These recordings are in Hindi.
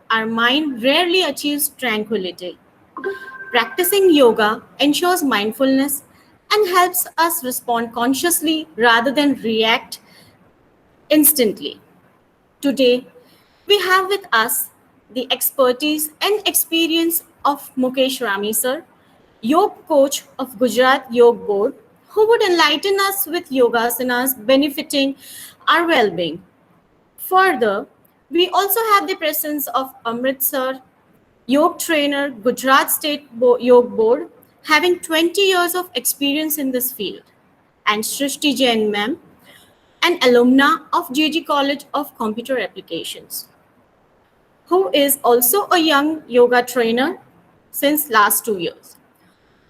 our mind rarely achieves tranquility. Practicing yoga ensures mindfulness and helps us respond consciously rather than react instantly. Today, we have with us the expertise and experience of Mukesh Rami sir, yoga coach of Gujarat Yoga Board, who would enlighten us with yogasanas benefiting our well-being. Further, we also have the presence of Amritsar, yoga trainer, Gujarat State Yoga Board, having 20 years of experience in this field, and Shrishti Jain ma'am, an alumna of JG College of Computer Applications, who is also a young yoga trainer since last 2 years.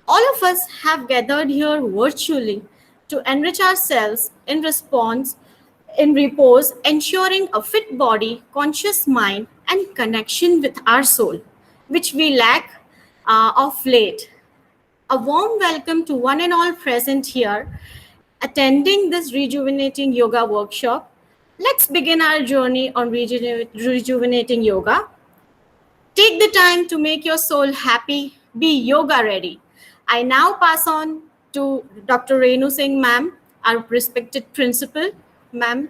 All of us have gathered here virtually to enrich ourselves in response in repose, ensuring a fit body, conscious mind, and connection with our soul, which we lack of late. A warm welcome to one and all present here attending this rejuvenating yoga workshop. Let's begin our journey on rejuvenating yoga. Take the time to make your soul happy. Be yoga ready. I now pass on to Dr. Renu Singh, ma'am, our respected principal. Ma'am.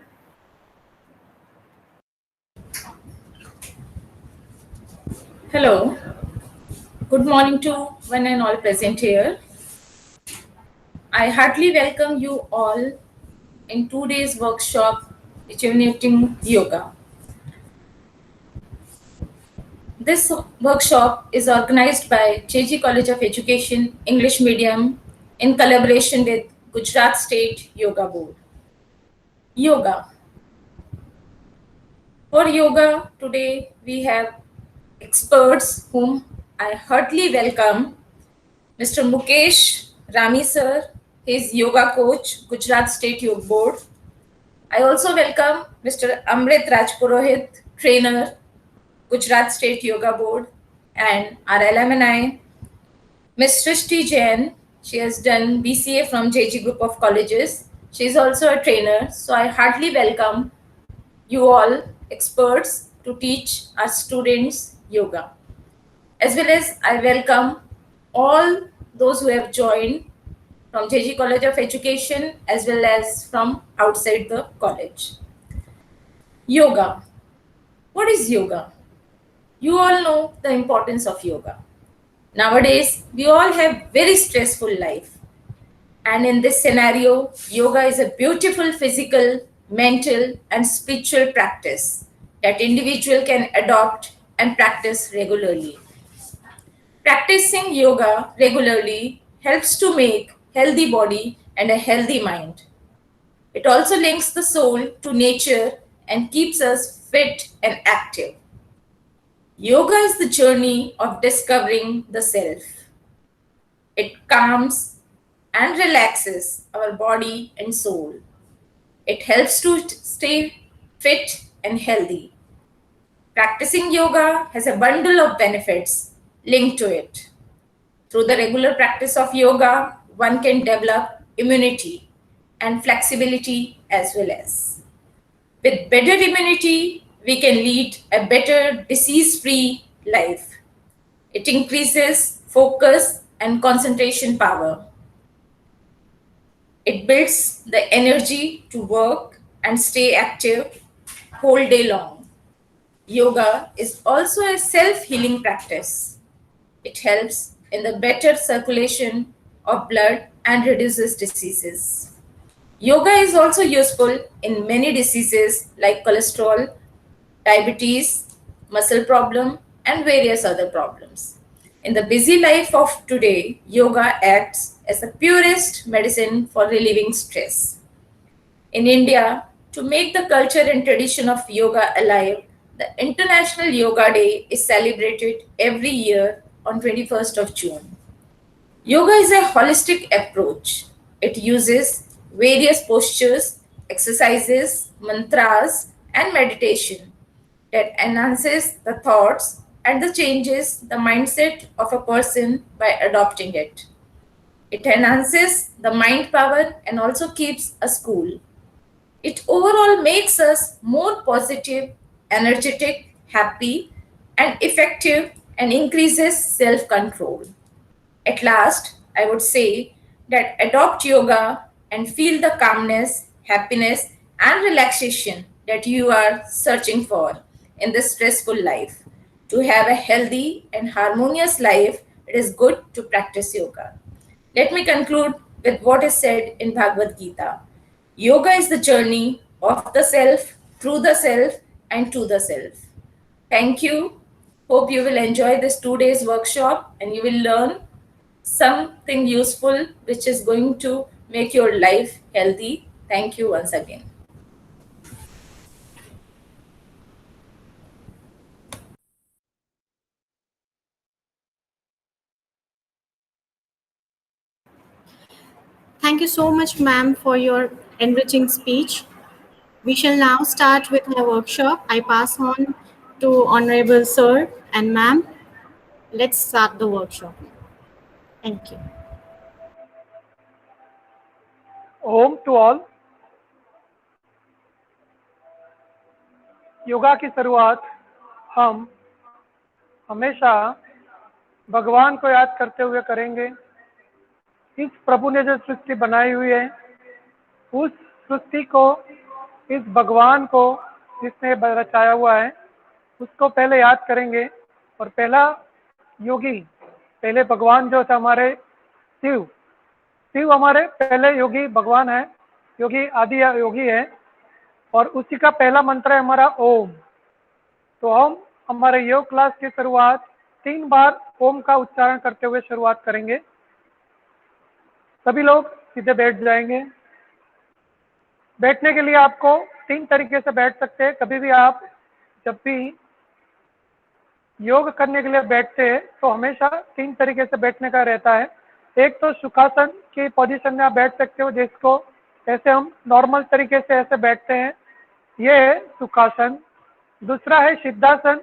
Hello, good morning to one and all present here. I heartily welcome you all in today's workshop, Rejuvenating Yoga. This workshop is organized by JG College of Education, English Medium, in collaboration with Gujarat State Yoga Board. Yoga. For yoga, today we have experts whom I heartily welcome. Mr. Mukesh Rami sir, he is yoga coach, Gujarat State Yoga Board. I also welcome Mr. Amrit Rajpurohit, trainer, Gujarat State Yoga Board, and our alumni, Ms. Srishti Jain. She has done BCA from JG Group of Colleges. She is also a trainer, so I heartily welcome you all experts to teach our students yoga. As well as I welcome all those who have joined from JG College of Education as well as from outside the college. Yoga. What is yoga? You all know the importance of yoga. Nowadays, we all have very stressful life. And in this scenario, yoga is a beautiful physical, mental, and spiritual practice that individual can adopt and practice regularly. Practicing yoga regularly helps to make healthy body and a healthy mind. It also links the soul to nature and keeps us fit and active. Yoga is the journey of discovering the self. It calms and relaxes our body and soul. It helps to stay fit and healthy. Practicing yoga has a bundle of benefits linked to it. Through the regular practice of yoga, one can develop immunity and flexibility as well as. With better immunity, we can lead a better disease-free life. It increases focus and concentration power. It builds the energy to work and stay active whole day long. Yoga is also a self-healing practice. It helps in the better circulation of blood and reduces diseases. Yoga is also useful in many diseases like cholesterol, diabetes, muscle problem, and various other problems. In the busy life of today, yoga acts as the purest medicine for relieving stress. In India, to make the culture and tradition of yoga alive, the International Yoga Day is celebrated every year on 21st of June. Yoga is a holistic approach. It uses various postures, exercises, mantras, and meditation that enhances the thoughts and the changes the mindset of a person by adopting it. It enhances the mind power and also keeps us cool. It overall makes us more positive, energetic, happy, and effective and increases self-control. At last, I would say that adopt yoga and feel the calmness, happiness, and relaxation that you are searching for in this stressful life. To have a healthy and harmonious life, it is good to practice yoga. Let me conclude with what is said in Bhagavad Gita. Yoga is the journey of the self, through the self, and to the self. Thank you. Hope you will enjoy this 2 days workshop and you will learn something useful which is going to make your life healthy. Thank you once again. Thank you so much, ma'am, for your enriching speech. We shall now start with our workshop. I pass on to Honorable Sir and ma'am. Let's start the workshop. Thank you. Om to all. Yoga की शुरुआत हम हमेशा भगवान को याद करते हुए करेंगे। इस प्रभु ने जो सृष्टि बनाई हुई है, उस सृष्टि को, इस भगवान को जिसने रचाया हुआ है, उसको पहले याद करेंगे। और पहला योगी, पहले भगवान जो थे हमारे शिव हमारे पहले योगी भगवान है, योगी आदि योगी है, और उसी का पहला मंत्र है हमारा ओम। तो हम हमारे योग क्लास की शुरुआत 3 बार ओम का उच्चारण करते हुए शुरुआत करेंगे। सभी लोग सीधे बैठ जाएंगे। बैठने के लिए आपको 3 तरीके से बैठ सकते हैं। कभी भी आप जब भी योग करने के लिए बैठते हैं तो हमेशा 3 तरीके से बैठने का रहता है। एक तो सुखासन की पोजीशन में आप बैठ सकते हो, जिसको ऐसे हम नॉर्मल तरीके से ऐसे बैठते हैं, ये है सुखासन। दूसरा है सिद्धासन।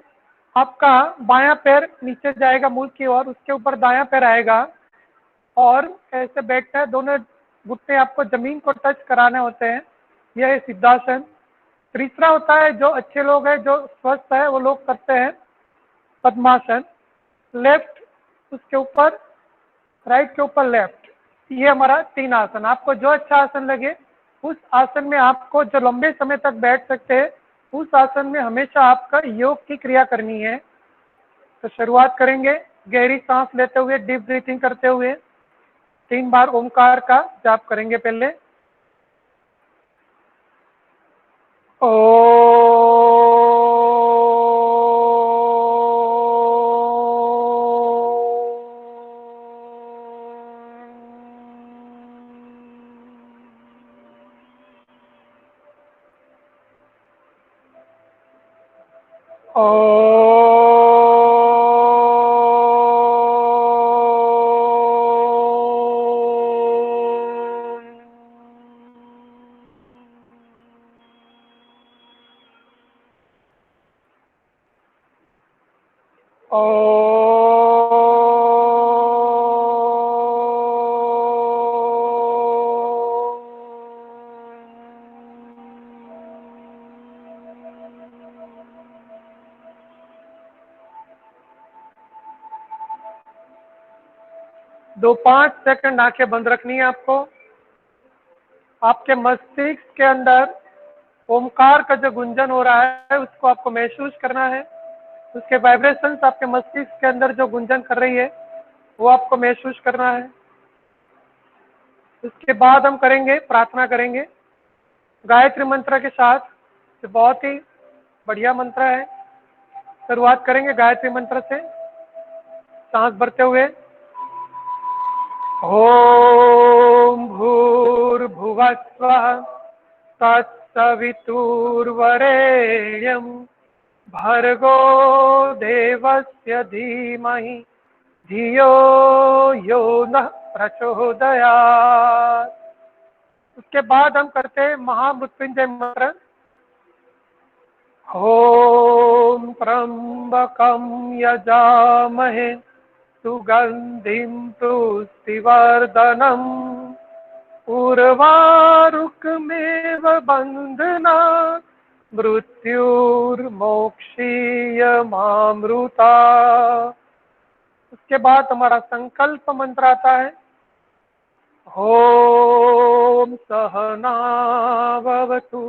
आपका बायां पैर नीचे जाएगा मूल की ओर, उसके ऊपर दायां पैर आएगा और ऐसे बैठना है, दोनों घुटने आपको जमीन को टच कराने होते हैं, यह है सिद्धासन। तीसरा होता है, जो अच्छे लोग हैं, जो स्वस्थ है, वो लोग करते हैं पद्मासन। लेफ्ट उसके ऊपर, राइट के ऊपर लेफ्ट, ये हमारा 3 आसन। आपको जो अच्छा आसन लगे उस आसन में आपको, जो लंबे समय तक बैठ सकते हैं, उस आसन में हमेशा आपका योग की क्रिया करनी है। तो शुरुआत करेंगे गहरी सांस लेते हुए, डीप ब्रीथिंग करते हुए। 3 बार ओमकार का जाप करेंगे पहले। दो 5 सेकंड आंखें बंद रखनी है आपको। आपके मस्तिष्क के अंदर ओमकार का जो गुंजन हो रहा है, उसको आपको महसूस करना है। उसके वाइब्रेशंस आपके मस्तिष्क के अंदर जो गुंजन कर रही है, वो आपको महसूस करना है। उसके बाद हम करेंगे, प्रार्थना करेंगे गायत्री मंत्र के साथ। जो बहुत ही बढ़िया मंत्र है। शुरुआत करेंगे गायत्री मंत्र से, सांस भरते हुए। ओम भूर्भुवः स्वः तत्सवितुर्वरेण्यं भर्गो देवस्य धीमहि धियो यो नः प्रचोदयात्। उसके बाद हम करते हैं महामृत्युंजय मंत्र। ओम त्र्यंबकं यजामहे सुगंधिं पुष्टिवर्धनम् उर्वारुकमेव बन्धनात् मृत्युर्मोक्षीयमामृता। उसके बाद हमारा संकल्प मंत्र आता है, ओम सहनावतु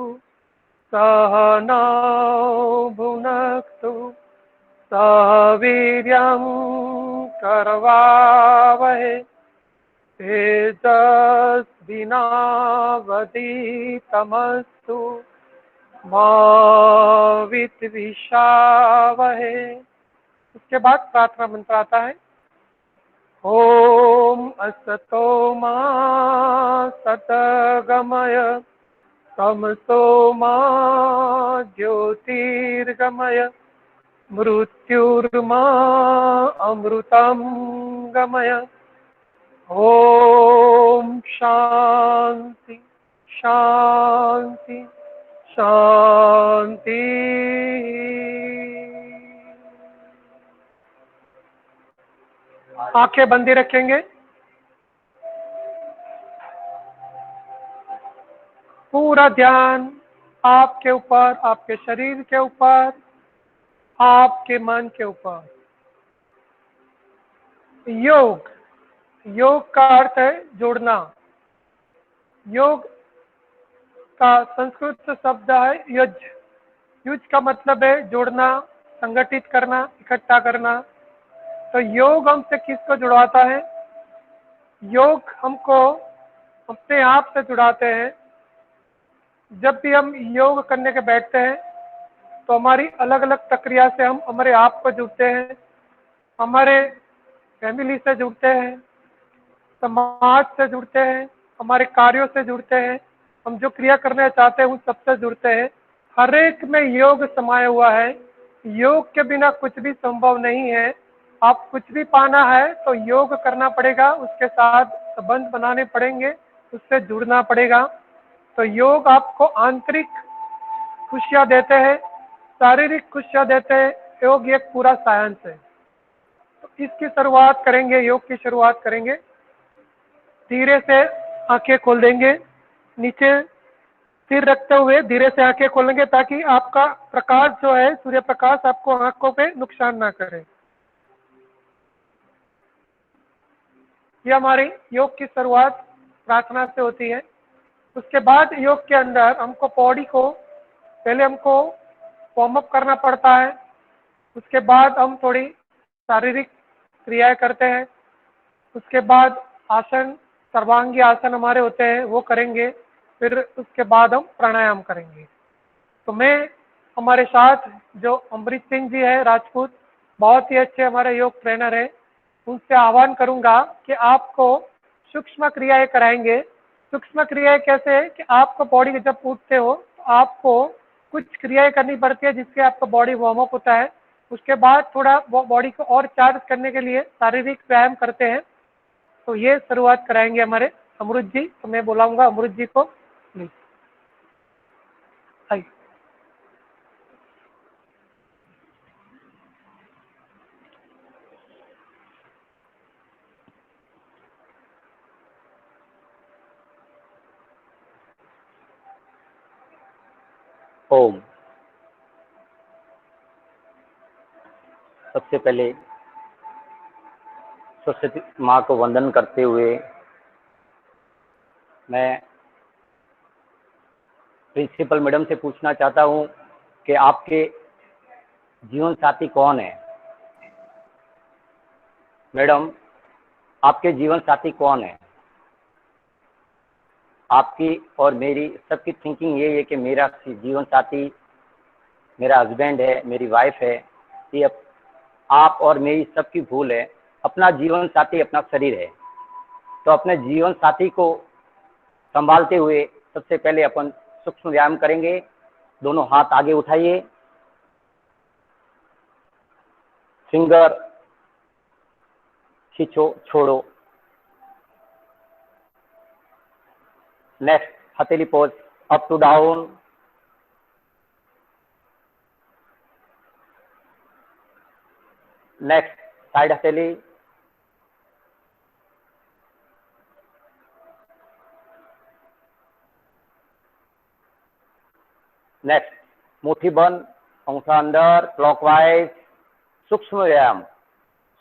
सहनौ भुनक्तु सह वीर्यं करवावहै तेजस्विनावधीतमस्तु मा विद्विषावहै। उसके बाद प्रार्थना मंत्र आता है, ओम असतो मा सतगमय तमसो मा ज्योतिर्गमय मृत्युर्मा अमृतं गमय। ओम शांति शांति शांति। आंखें बंदी रखेंगे। पूरा ध्यान आपके ऊपर, आपके शरीर के ऊपर, आपके मन के ऊपर। योग, योग का अर्थ है जोड़ना। योग का संस्कृत शब्द है युज। युज का मतलब है जोड़ना, संगठित करना, इकट्ठा करना। तो योग हमसे किसको जुड़वाता है? योग हमको अपने आप से जुड़ाते हैं। जब भी हम योग करने के बैठते हैं तो हमारी अलग अलग प्रक्रिया से हम हमारे आप को जुड़ते हैं, हमारे फैमिली से जुड़ते हैं, समाज से जुड़ते हैं, हमारे कार्यों से जुड़ते हैं, हम जो क्रिया करना चाहते हैं उन सबसे जुड़ते हैं। हर एक में योग समाया हुआ है। योग के बिना कुछ भी संभव नहीं है। आप कुछ भी पाना है तो योग करना पड़ेगा, उसके साथ संबंध बनाने पड़ेंगे, उससे जुड़ना पड़ेगा। तो योग आपको आंतरिक खुशियां देते हैं, शारीरिक खुशियां देते हैं। योग एक पूरा साइंस है। तो इसकी शुरुआत करेंगे, योग की शुरुआत करेंगे। धीरे से आंखें खोल देंगे, नीचे सिर रखते हुए धीरे से आंखें खोलेंगे ताकि आपका प्रकाश जो है, सूर्य प्रकाश, आपको आंखों पे नुकसान ना करे। ये हमारी योग की शुरुआत प्रार्थना से होती है। उसके बाद योग के अंदर हमको बॉडी को पहले हमको वार्म अप करना पड़ता है। उसके बाद हम थोड़ी शारीरिक क्रियाएं करते हैं। उसके बाद आसन, सर्वांगी आसन हमारे होते हैं, वो करेंगे। फिर उसके बाद हम प्राणायाम करेंगे। तो मैं, हमारे साथ जो अमृत सिंह जी है राजपूत, बहुत ही अच्छे हमारे योग ट्रेनर है, उनसे आह्वान करूंगा कि आपको सूक्ष्म क्रियाएं कराएंगे। सूक्ष्म क्रियाएं कैसे है कि आपको बॉडी जब उठते हो तो आपको कुछ क्रियाएं करनी पड़ती है जिससे आपका बॉडी वार्म अप होता है। उसके बाद थोड़ा बॉडी को और चार्ज करने के लिए शारीरिक व्यायाम करते हैं। तो ये शुरुआत कराएंगे हमारे अमृत जी। तो मैं बुलाऊंगा अमृत जी को, प्लीज आइए। ओम। सबसे पहले सरस्वती माँ को वंदन करते हुए मैं प्रिंसिपल मैडम से पूछना चाहता हूँ कि आपके जीवन साथी कौन है? मैडम, आपके जीवन साथी कौन है? आपकी और मेरी सबकी थिंकिंग यही है कि मेरा जीवन साथी मेरा हस्बैंड है, मेरी वाइफ है। ये आप और मेरी सबकी भूल है। अपना जीवन साथी अपना शरीर है। तो अपने जीवन साथी को संभालते हुए सबसे पहले अपन सूक्ष्म व्यायाम करेंगे। दोनों हाथ आगे उठाइए, फिंगर खींचो, छोड़ो। नेक्स्ट हथेली pose, up to down. Next side हथेली। नेक्स्ट मुट्ठी बंद, अंगूठा अंदर, क्लॉकवाइज। सूक्ष्म व्यायाम।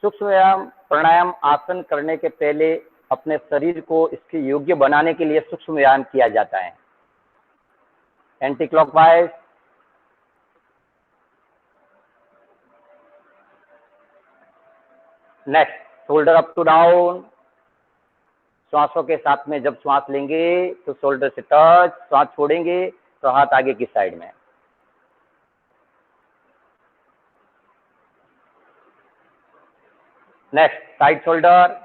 सूक्ष्म व्यायाम प्राणायाम आसन करने के पहले अपने शरीर को इसके योग्य बनाने के लिए सूक्ष्म व्यायाम किया जाता है। Anticlockwise. Next, shoulder up to down. श्वासों के साथ में जब श्वास लेंगे तो शोल्डर से टच, श्वास छोड़ेंगे तो हाथ आगे की साइड में। Next, side shoulder.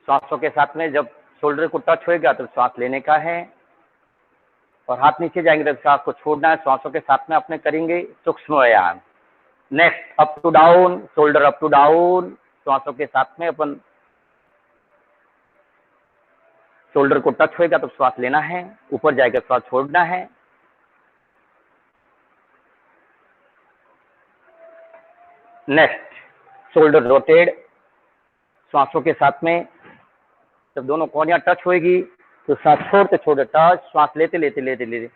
श्वासों के साथ में जब शोल्डर को टच होएगा तो श्वास लेने का है और हाथ नीचे जाएंगे तो श्वास को छोड़ना है। श्वासों के साथ में अपने करेंगे सूक्ष्म व्यायाम। Next, up to down, shoulder up to down. श्वासों के साथ में अपन शोल्डर को टच होएगा तो श्वास लेना है, ऊपर जाएगा श्वास छोड़ना है। Next, shoulder rotted. श्वासों के साथ में जब दोनों कोहनियां टच होएगी तो सांस छोड़ते छोड़ते टच, श्वास लेते लेते लेते लेते।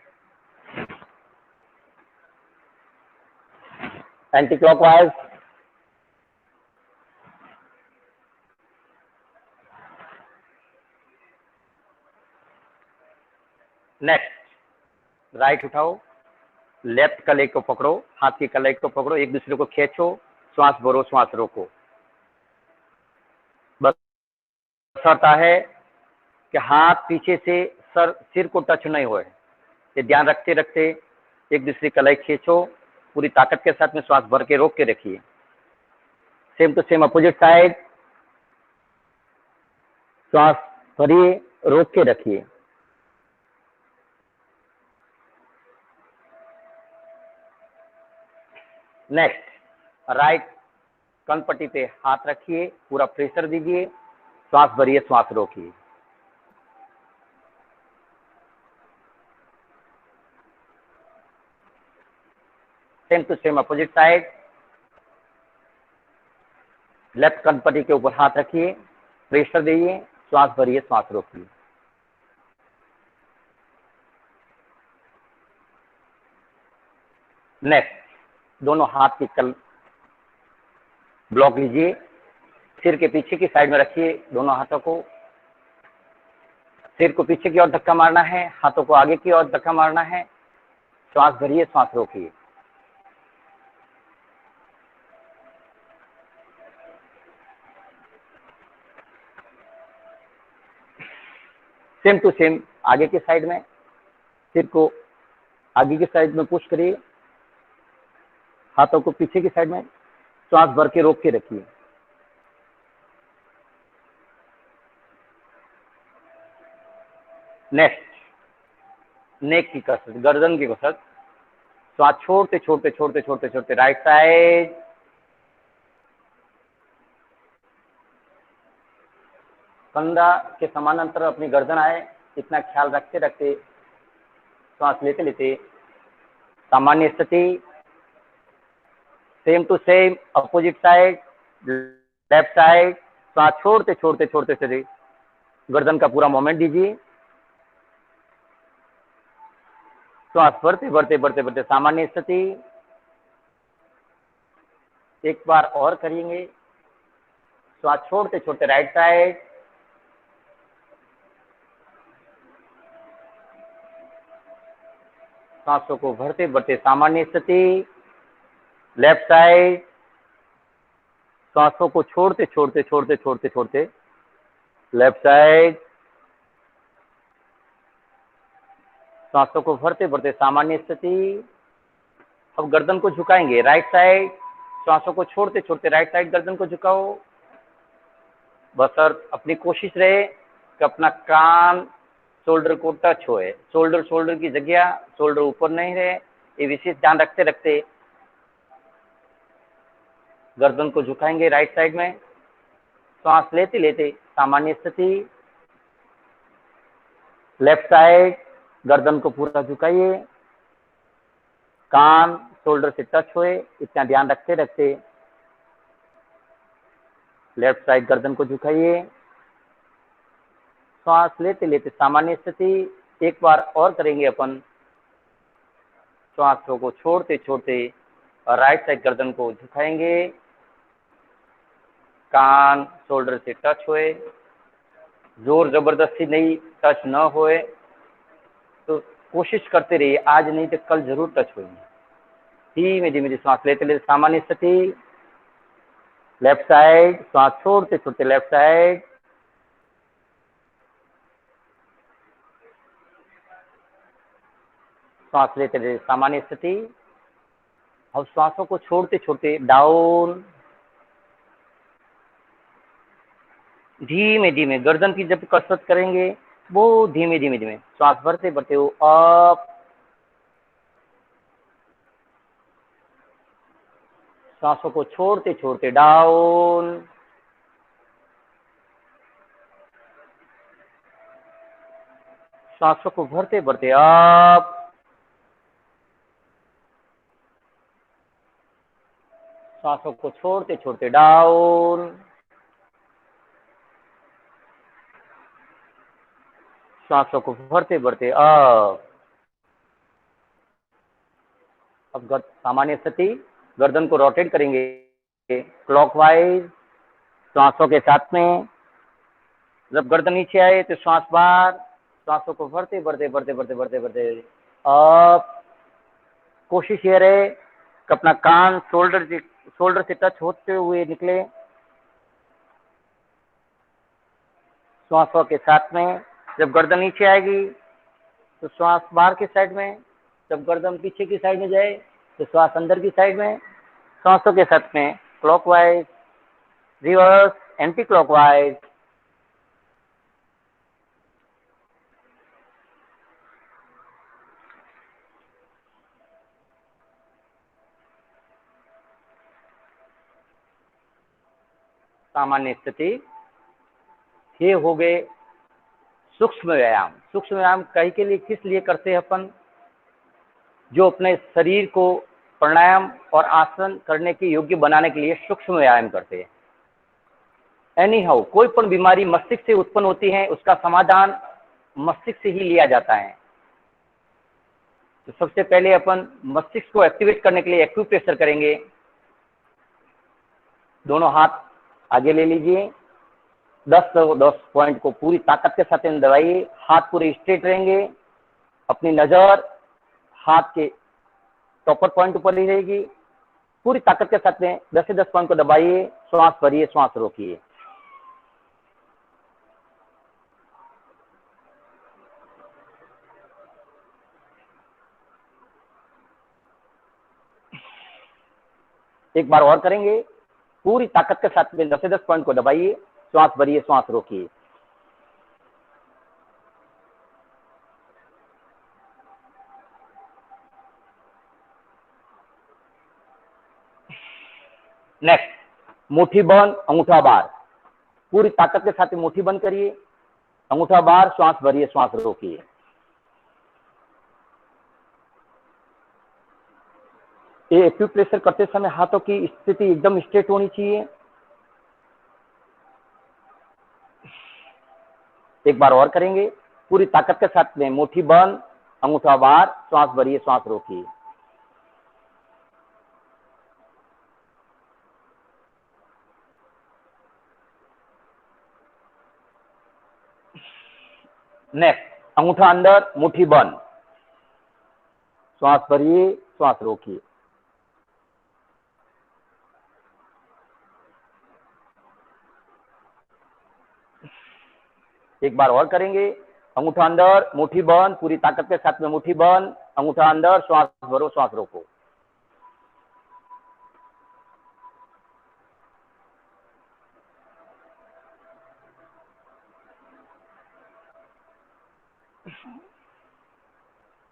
Anti clockwise. नेक्स्ट, राइट उठाओ, लेफ्ट कलाई को पकड़ो, हाथ की कलाई को पकड़ो, एक दूसरे को खींचो, श्वास भरो, श्वास रोको। बस शर्त है कि हाथ पीछे से सिर को टच नहीं होए। ये ध्यान रखते रखते एक दूसरी कलाई खींचो, पूरी ताकत के साथ में श्वास भर के रोक के रखिए। Same to same opposite side, श्वास भरिए, रोक के रखिए। नेक्स्ट, राइट कनपट्टी पे हाथ रखिए, पूरा प्रेशर दीजिए, श्वास भरिए, श्वास रोकिए। Same to same opposite side, left कनपट्टी के ऊपर हाथ रखिए, प्रेशर दीजिए, श्वास भरिए, श्वास रोकिए। नेक्स्ट, दोनों हाथ की कल ब्लॉक लीजिए, सिर के पीछे की साइड में रखिए दोनों हाथों को। सिर को पीछे की ओर धक्का मारना है, हाथों को आगे की ओर धक्का मारना है। श्वास भरिए, श्वास रोकिए। सेम टू सेम आगे की साइड में, सिर को आगे की साइड में पुश करिए, हाथों को पीछे की साइड में, श्वास भर के रोक के रखिए। नेक्स्ट, नेक की कसरत, गर्दन की कसरत। श्वास छोड़ते छोड़ते छोड़ते छोड़ते छोड़ते राइट साइड, कंधा के समानांतर अपनी गर्दन आए, इतना ख्याल रखते रखते श्वास लेते लेते सामान्य स्थिति। Same to same opposite side, left side, श्वास छोड़ते छोड़ते छोड़ते छोड़ते गर्दन का पूरा मोमेंट दीजिए, श्वास बढ़ते बढ़ते बढ़ते बढ़ते सामान्य स्थिति। एक बार और करेंगे, श्वास छोड़ते छोड़ते राइट साइड, सांसों को भरते भरते सामान्य स्थिति। लेफ्ट साइड, सांसों को छोड़ते छोड़ते छोड़ते छोड़ते छोड़ते लेफ्ट साइड, सांसों को भरते भरते सामान्य स्थिति। अब गर्दन को झुकाएंगे, राइट साइड, सांसों को छोड़ते छोड़ते राइट साइड गर्दन को झुकाओ। बस अपनी कोशिश रहे कि अपना कान शोल्डर को टच होए, शोल्डर की जगह शोल्डर ऊपर नहीं रहे, ये विशेष ध्यान रखते रखते गर्दन को झुकाएंगे राइट साइड में। सांस लेते लेते सामान्य स्थिति। लेफ्ट साइड, गर्दन को पूरा झुकाइए, कान शोल्डर से टच होए, इतना ध्यान रखते रखते लेफ्ट साइड गर्दन को झुकाइए। श्वास लेते लेते सामान्य स्थिति एक बार और करेंगे अपन। श्वासों को छोड़ते छोड़ते राइट साइड गर्दन को झुकाएंगे, कान शोल्डर से टच होए, जोर जबरदस्ती नहीं, टच न होए तो कोशिश करते रहिए, आज नहीं तो कल जरूर टच होगी। धीमे धीमे श्वास लेते लेते सामान्य स्थिति, लेफ्ट साइड, श्वास छोड़ते छोड़ते लेफ्ट साइड, श्वास लेते लेते सामान्य स्थिति। अब श्वासों को छोड़ते छोड़ते डाउन, धीमे धीमे गर्दन की जब कसरत करेंगे वो धीमे धीमे धीमे श्वास भरते भरते वो अप, श्वासों को छोड़ते छोड़ते डाउन, श्वासों को भरते भरते अप, श्वासों को छोड़ते छोड़ते डाउन, श्वासों को भरते भरते अप। अब सामान्य स्थिति, गर्दन को रोटेट करेंगे क्लॉकवाइज श्वासों के साथ में। जब गर्दन नीचे आए तो श्वास बाहर, श्वासों को भरते भरते भरते भरते भरते भरते अप। कोशिश ये रहे कि अपना कान शोल्डर से टच होते हुए निकले श्वासों के साथ में। जब गर्दन नीचे आएगी तो श्वास बाहर की साइड में, जब गर्दन पीछे की साइड में जाए तो श्वास अंदर की साइड में। श्वासों के साथ में क्लॉकवाइज, रिवर्स, एंटी क्लॉकवाइज। सामान्य स्थिति। ये हो गए सूक्ष्म व्यायाम। सूक्ष्म व्यायाम कहीं के लिए किस लिए करते हैं अपन? जो अपने शरीर को प्राणायाम और आसन करने के योग्य बनाने के लिए सूक्ष्म व्यायाम करते हैं। एनी हाउ, कोई पण बीमारी मस्तिष्क से उत्पन्न होती है, उसका समाधान मस्तिष्क से ही लिया जाता है। तो सबसे पहले अपन मस्तिष्क को एक्टिवेट करने के लिए एक्यूप्रेशर करेंगे। दोनों हाथ आगे ले लीजिए, 10 पॉइंट को पूरी ताकत के साथ दबाइए। हाथ पूरे स्ट्रेट रहेंगे, अपनी नजर हाथ के टॉपर पॉइंट ऊपर ही रहेगी। पूरी ताकत के साथ में 10 से 10 पॉइंट को दबाइए, श्वास भरिए, श्वास रोकिए। एक बार और करेंगे, पूरी ताकत के साथ में 10 से 10 पॉइंट को दबाइए, श्वास भरिए, श्वास रोकिए। नेक्स्ट, मुट्ठी बंद, अंगूठा बाहर। पूरी ताकत के साथ मुट्ठी बंद करिए, अंगूठा बाहर, श्वास भरिए, श्वास रोकिए। ये एक्यूप्रेशर करते समय हाथों की स्थिति एकदम स्ट्रेट होनी चाहिए। एक बार और करेंगे, पूरी ताकत के साथ में मुट्ठी बंद, अंगूठा बाहर, श्वास भरिए, श्वास रोकिए। नेक्स्ट, अंगूठा अंदर, मुट्ठी बंद, श्वास भरिए, श्वास रोकिए। एक बार और करेंगे, अंगूठा अंदर, मुट्ठी बंद, पूरी ताकत के साथ में मुट्ठी बंद, अंगूठा अंदर, श्वास भरो, श्वास रोको।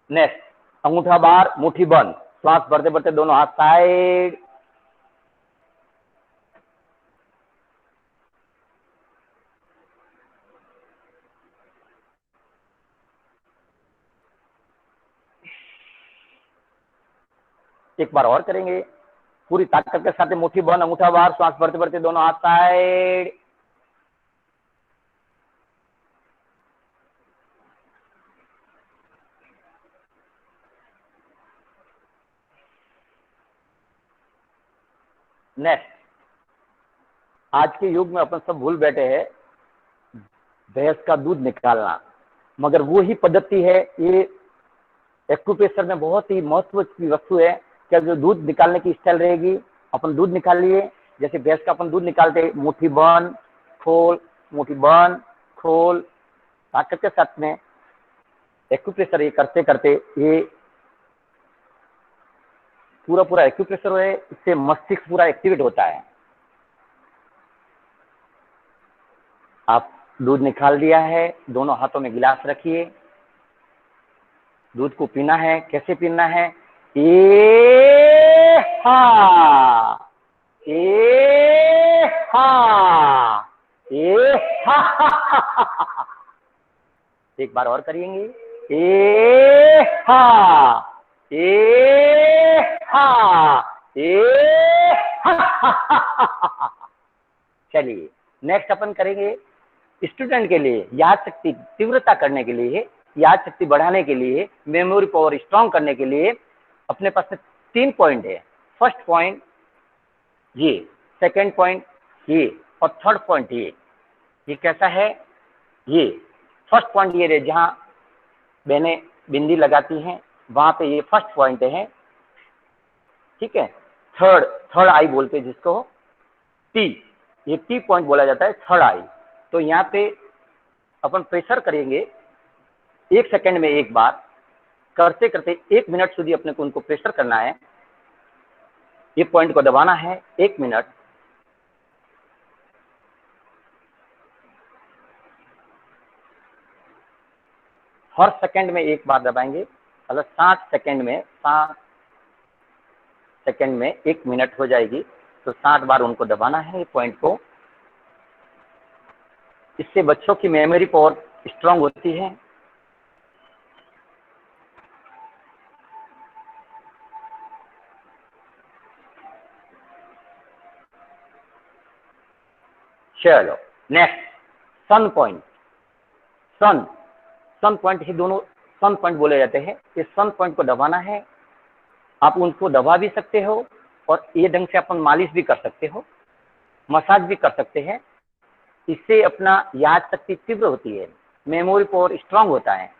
नेक्स्ट, अंगूठा बाहर, मुट्ठी बंद, श्वास भरते भरते दोनों हाथ साइड। एक बार और करेंगे, पूरी ताकत के साथ मुट्ठी बंद, अंगूठा बाहर, श्वास भरते भरते दोनों हाथ साइड। नेक्स्ट, आज के युग में अपन सब भूल बैठे हैं भैंस का दूध निकालना, मगर वो ही पद्धति है, ये एक्यूप्रेशर में बहुत ही महत्व की वस्तु है। क्या जो दूध निकालने की स्टाइल रहेगी, अपन दूध निकाल लिए, जैसे भैंस का अपन दूध निकालते, मुट्ठी बंद खोल, मुट्ठी बंद खोल, ताकत के साथ में एक्यूप्रेशर ये करते करते ये पूरा एक्यूप्रेशर है, इससे मस्तिष्क पूरा एक्टिवेट होता है। आप दूध निकाल दिया है, दोनों हाथों में गिलास रखिए, दूध को पीना है। कैसे पीना है? ए हा, ए हा, ए हा। एक बार और करिएंगे, ए हा, ए हा, ए हा। चलिए नेक्स्ट अपन करेंगे स्टूडेंट के लिए याद शक्ति तीव्रता करने के लिए, याद शक्ति बढ़ाने के लिए, मेमोरी पावर स्ट्रांग करने के लिए अपने पास में 3 पॉइंट है। फर्स्ट पॉइंट ये, सेकंड पॉइंट ये, और थर्ड पॉइंट ये। ये कैसा है? ये फर्स्ट पॉइंट ये रहे, जहां बहनें बिंदी लगाती हैं वहां पे ये फर्स्ट पॉइंट है, ठीक है। थर्ड आई बोलते हैं जिसको, टी, ये टी पॉइंट बोला जाता है, थर्ड आई। तो यहाँ पे अपन प्रेशर करेंगे 1 सेकंड में एक बार, करते करते 1 मिनट સુધી अपने को उनको प्रेशर करना है। ये पॉइंट को दबाना है 1 मिनट। हर सेकंड में एक बार दबाएंगे, मतलब 60 सेकंड में 1 मिनट हो जाएगी, तो 60 बार उनको दबाना है ये पॉइंट को। इससे बच्चों की मेमोरी पावर स्ट्रांग होती है। चलो नेक्स्ट, सन पॉइंट। सन पॉइंट ही दोनों सन पॉइंट बोले जाते हैं। इस सन पॉइंट को दबाना है। आप उनको दबा भी सकते हो और ये ढंग से अपन मालिश भी कर सकते हो, मसाज भी कर सकते हैं। इससे अपना याद शक्ति तीव्र होती है, मेमोरी पावर स्ट्रांग होता है।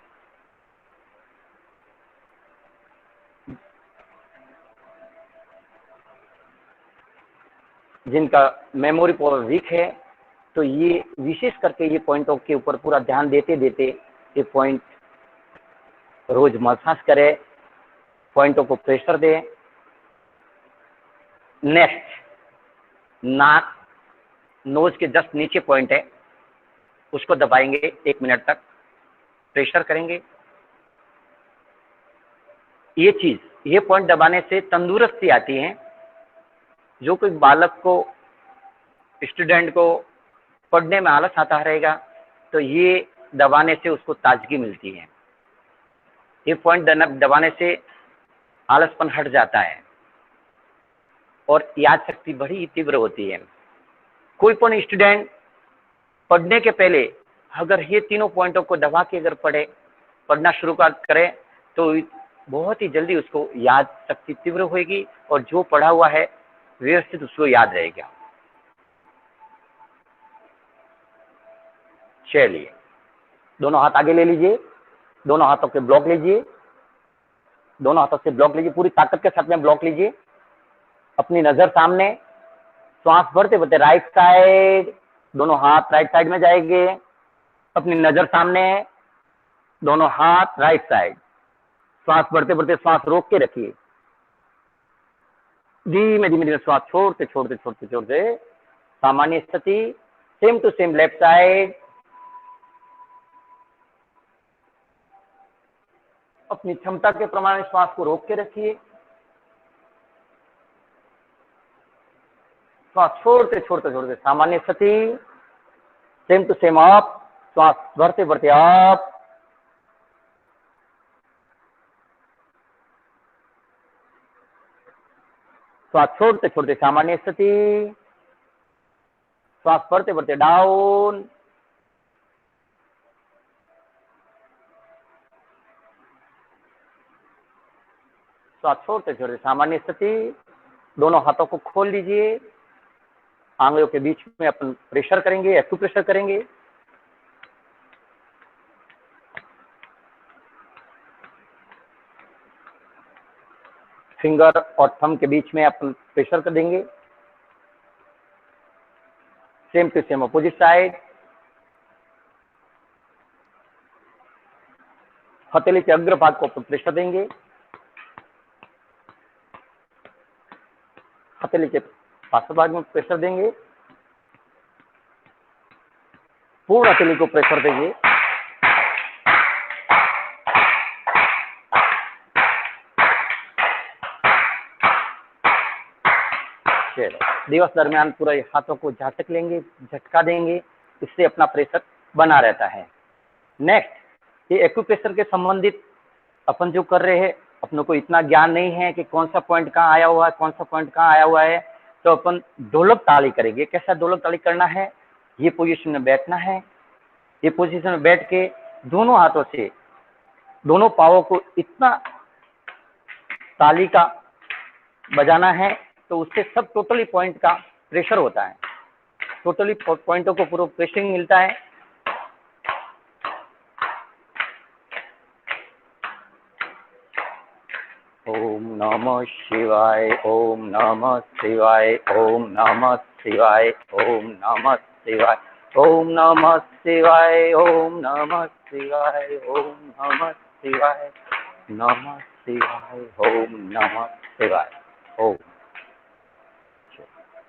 जिनका मेमोरी पावर वीक है, तो ये विशेष करके ये पॉइंटों के ऊपर पूरा ध्यान देते देते ये पॉइंट रोज मसाज करे, पॉइंटों को प्रेशर दे। नेक्स्ट, नाक, नोज के जस्ट नीचे पॉइंट है, उसको दबाएंगे 1 मिनट तक, प्रेशर करेंगे। ये पॉइंट दबाने से तंदुरुस्ती आती है। जो कोई बालक को, स्टूडेंट को पढ़ने में आलस आता रहेगा, तो ये दबाने से उसको ताजगी मिलती है। ये पॉइंट दबाने से आलसपन हट जाता है और याद शक्ति बड़ी ही तीव्र होती है। कोई पण स्टूडेंट पढ़ने के पहले अगर ये तीनों पॉइंटों को दबा के अगर पढ़ना शुरू करे, तो बहुत ही जल्दी उसको याद शक्ति तीव्र होगी और जो पढ़ा हुआ है व्यवस्थित उसको याद रहेगा। चलिए, दोनों हाथ आगे ले लीजिए, दोनों हाथों के ब्लॉक लीजिए, दोनों हाथों से ब्लॉक लीजिए, पूरी ताकत के साथ में ब्लॉक लीजिए। अपनी नजर सामने, श्वास भरते भरते राइट साइड, दोनों हाथ राइट साइड में जाएंगे। अपनी नजर सामने, दोनों हाथ राइट साइड, श्वास भरते भरते श्वास रोक के रखिए। धीमे धीमे श्वास छोड़ते छोड़ते छोड़ते छोड़ते सामान्य स्थिति, same to same left side. अपनी क्षमता के प्रमाण श्वास को रोक के रखिए। श्वास छोड़ते छोड़ते छोड़ते सामान्य स्थिति, सेम टू सेम अप, श्वास भरते भरते अप। श्वास छोड़ते छोड़ते सामान्य स्थिति, श्वास भरते भरते डाउन। श्वास छोड़ते छोड़ते सामान्य स्थिति, दोनों हाथों को खोल लीजिए, आंगलियों के बीच में अपन प्रेशर करेंगे, एक्यूप्रेशर करेंगे। फिंगर और थंब के बीच में अपन प्रेशर कर देंगे। Same to same opposite side. हथेली के अग्रभाग को अपन प्रेशर देंगे, हथेली के पार्श्व भाग में प्रेशर देंगे, पूर्ण हथेली को प्रेशर देंगे। दिवस दरमियान पूरा हाथों को झटक लेंगे, झटका देंगे, इससे अपना प्रेशर बना रहता है। नेक्स्ट, ये एक्यूप्रेशर के संबंधित अपन जो कर रहे हैं, अपनों को इतना ज्ञान नहीं है कि कौन सा पॉइंट कहाँ आया हुआ है, कौन सा पॉइंट कहाँ आया हुआ है, तो अपन ढोलक ताली करेंगे। कैसा ढोलक ताली करना है, ये पोजीशन में बैठना है, ये पोजीशन में बैठ के दोनों हाथों से दोनों पावों को इतना ताली का बजाना है, तो उससे सब टोटली पॉइंट का प्रेशर होता है, टोटली पॉइंटों को पूरा प्रेशरिंग मिलता है। ओम नमः शिवाय, ओम नमः शिवाय, ओम नमः शिवाय, ओम नमः शिवाय, ओम नमः शिवाय, ओम नमः शिवाय, ओम नमः शिवाय, नमः शिवाय, ओम नमः शिवाय। ओम।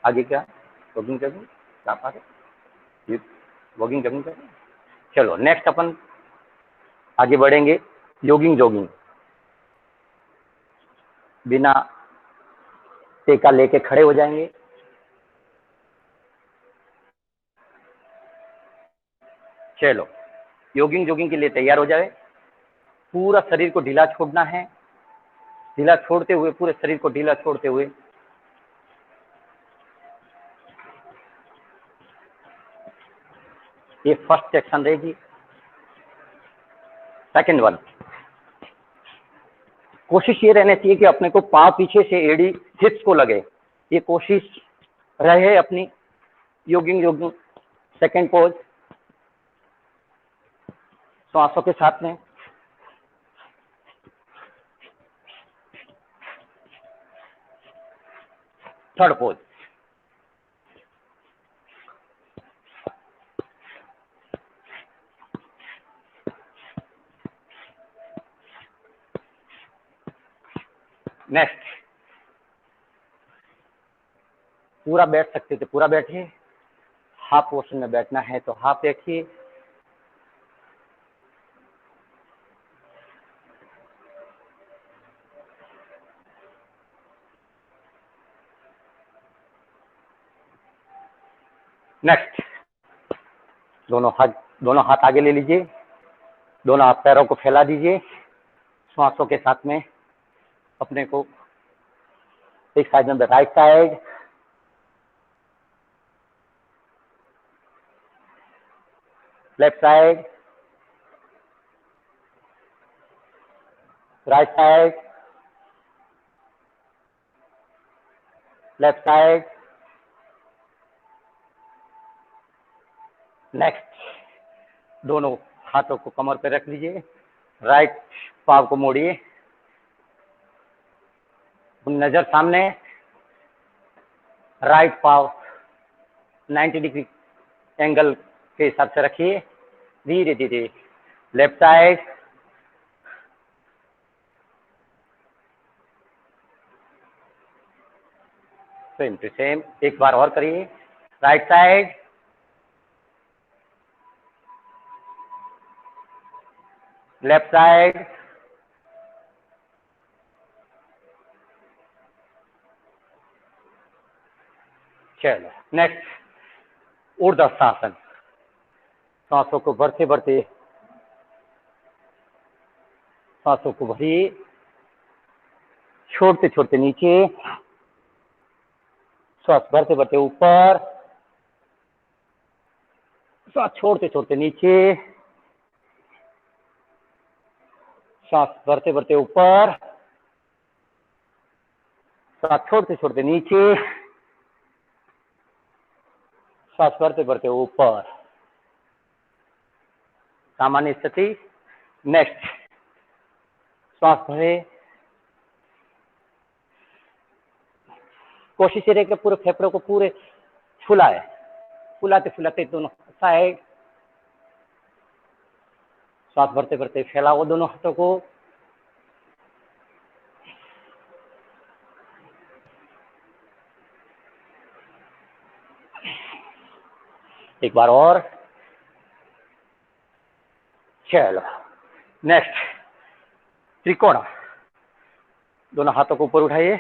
आगे क्या वॉकिंग करनी, आप आगे वॉकिंग करनी चाहिए। चलो नेक्स्ट अपन आगे बढ़ेंगे, योगिंग जॉगिंग। बिना टेका लेके खड़े हो जाएंगे, चलो योगिंग जॉगिंग के लिए तैयार हो जाए। पूरा शरीर को ढीला छोड़ना है, ढीला छोड़ते हुए, पूरे शरीर को ढीला छोड़ते हुए ये फर्स्ट सेक्शन रहेगी। सेकंड वन, कोशिश ये रहनी चाहिए कि अपने को पांव पीछे से एड़ी हिप्स को लगे, ये कोशिश रहे अपनी। योगिंग योगिंग सेकंड पोज, श्वासों के साथ में। Third pose, next. पूरा बैठ सकते थे पूरा बैठिए, हाफ पोर्शन में बैठना है तो हाफ बैठिए। नेक्स्ट, दोनों हाथ आगे ले लीजिए, दोनों हाथ पैरों को फैला दीजिए, श्वासों के साथ में अपने को एक साइड में, right side, left side, right side, left side. Next, दोनों हाथों को कमर पे रख लीजिए, राइट पाव को मोड़िए, नजर सामने, राइट पाव 90 डिग्री एंगल के हिसाब से रखिए। धीरे धीरे left side, same to same, एक बार और करिए। राइट साइड, लेफ्ट साइड, चलो नेक्स्ट ऊर्ध्वाधर, सांसों को भरते भरते, सांसों को भरिए, छोड़ते छोड़ते नीचे, सांस भरते भरते ऊपर, सांस छोड़ते छोड़ते नीचे, सांस भरते भरते ऊपर, श्वास छोड़ते छोड़ते नीचे, श्वास भरते भरते ऊपर, सामान्य स्थिति। नेक्स्ट, श्वास भरे, कोशिश करें कि पूरे फेफड़ों को पूरे फुलाए, फुलाते फुलाते दोनों साइड, श्वास भरते भरते फैलाओ दोनों हाथों को। एक बार और, चलो। नेक्स्ट, त्रिकोण, दोनों हाथों को ऊपर उठाइए,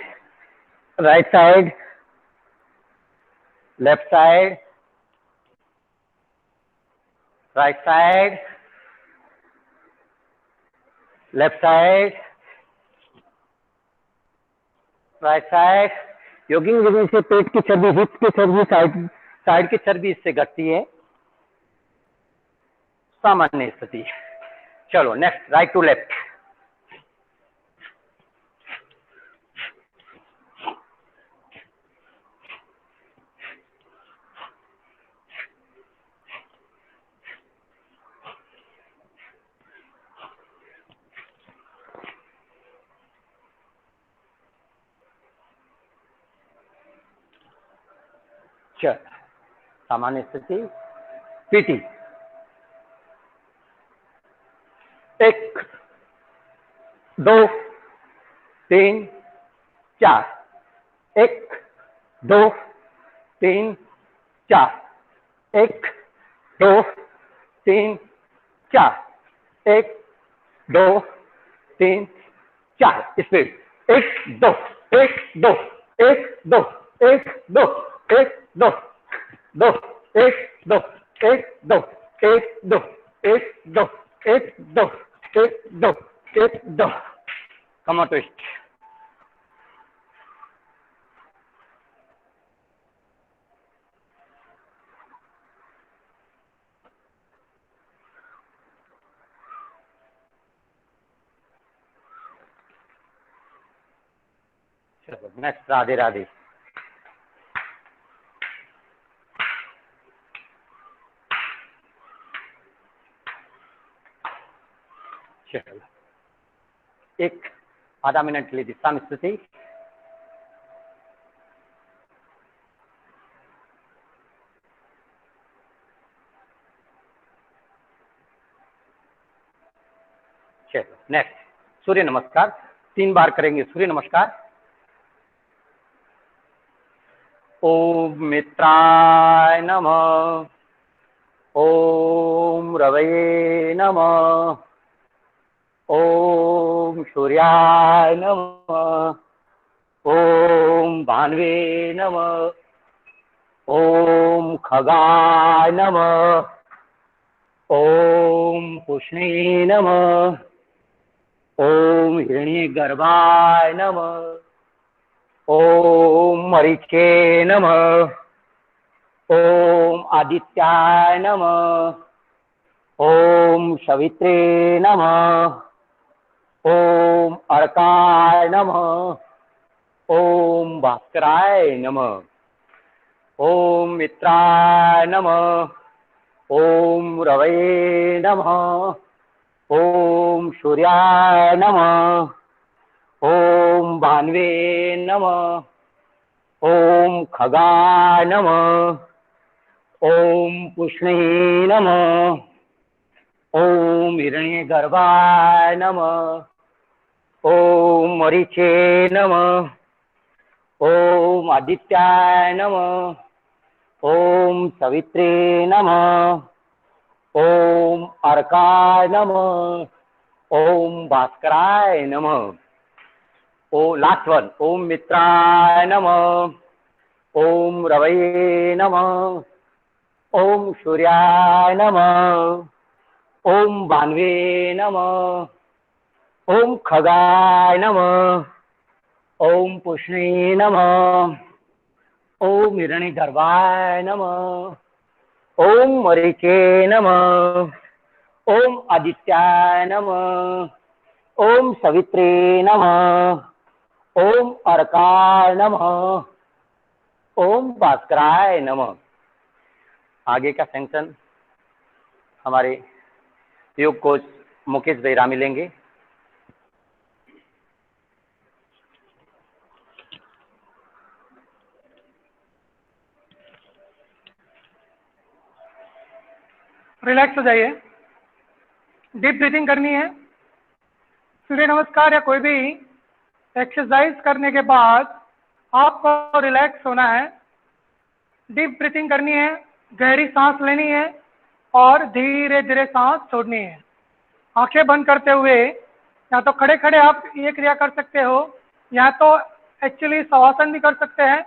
right side, left side, right side, left side, right side. योगिंग विधि से पेट की चर्बी, हिप्स की चर्बी, साइड की चर्बी इससे घटती है, सामान्य स्थिति। चलो नेक्स्ट, राइट टू लेफ्ट, चल, सामान्य स्थिति। PT, 1 2 3 4, 1 2 3 4, 1 2 3 4, 1 2 3 4, speed, 1 2 1 2 1 2 1 2 1 2 2 1 2 1 2 1 2 1 2 1 2 1 2 1 2। Come on, twist. चलो नेक्स्ट, राधे राधे। चलो, एक आधा मिनट के लिए विश्राम स्थिति। चलो नेक्स्ट, सूर्य नमस्कार, 3 बार करेंगे सूर्य नमस्कार। ओम मित्राय नमः, ओम रवये नमः, ओम सूर्याय नमः, ओम भान्वे नमः, ओम खगाय नमः, ओम पुष्णे नमः, ओम हिरण्यगर्भाय नमः, ओम मरीचे नमः, ओम आदित्याय नमः, ओम सवित्रे नमः, ओम अर्काय नमः, ओम भास्कराय नमः, ओम मित्राय नमः, ओम रवये नमः, ओम सूर्याय नमः, ओम भान्वे नमः, ओम खगाय नमः, ओम पुष्णे नमः, ओम हिरण्यगर्भाय नमः, ओम मरीचे नमः, ओम आदित्याय नमः, ओम सवित्रे नमः, ओम अर्काय नमः, ओम भास्कराय नमः। ओ लास्ट वन, ओम मित्राय नमः, ओम रवये नमः, ओम सूर्याय नमः, ओम भान्वे नमः, ओम खगाय नमः, ओम पुष्णे नमः, ओम हिरण्यगर्भाय नमः, ओम मरीचे नमः, ओम आदित्याय नमः, ओम सवित्रे नमः, ओम अर्काय नमः, ओम भास्कराय नमः। आगे का सेंक्शन हमारे योग कोच मुकेश भाई रामी लेंगे। रिलैक्स हो जाइए, डीप ब्रीथिंग करनी है। सूर्य नमस्कार या कोई भी एक्सरसाइज करने के बाद आपको रिलैक्स होना है, डीप ब्रीथिंग करनी है, गहरी सांस लेनी है और धीरे धीरे सांस छोड़नी है। आंखें बंद करते हुए या तो खड़े खड़े आप ये क्रिया कर सकते हो, या तो एक्चुअली शवासन भी कर सकते हैं।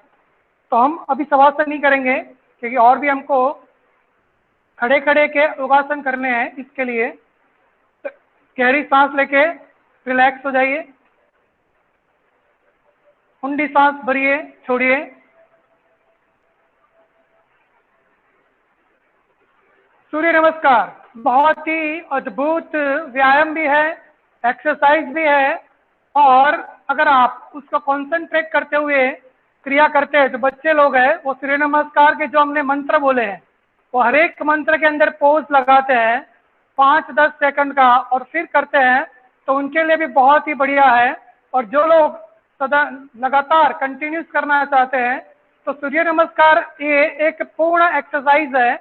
तो हम अभी शवासन नहीं करेंगे क्योंकि और भी हमको खड़े खड़े के योगासन करने हैं। इसके लिए तो गहरी सांस लेके रिलैक्स हो जाइए, ऊंडी सांस भरिए, छोड़िए। सूर्य नमस्कार बहुत ही अद्भुत व्यायाम भी है, एक्सरसाइज भी है, और अगर आप उसको कंसंट्रेट करते हुए क्रिया करते हैं, जो बच्चे लोग हैं वो सूर्य नमस्कार के जो हमने मंत्र बोले हैं वो हर एक मंत्र के अंदर पोज लगाते हैं 5-10 सेकंड का और फिर करते हैं, तो उनके लिए भी बहुत ही बढ़िया है। और जो लोग सदा लगातार कंटिन्यूस करना चाहते हैं तो सूर्य नमस्कार ये एक पूर्ण एक्सरसाइज है,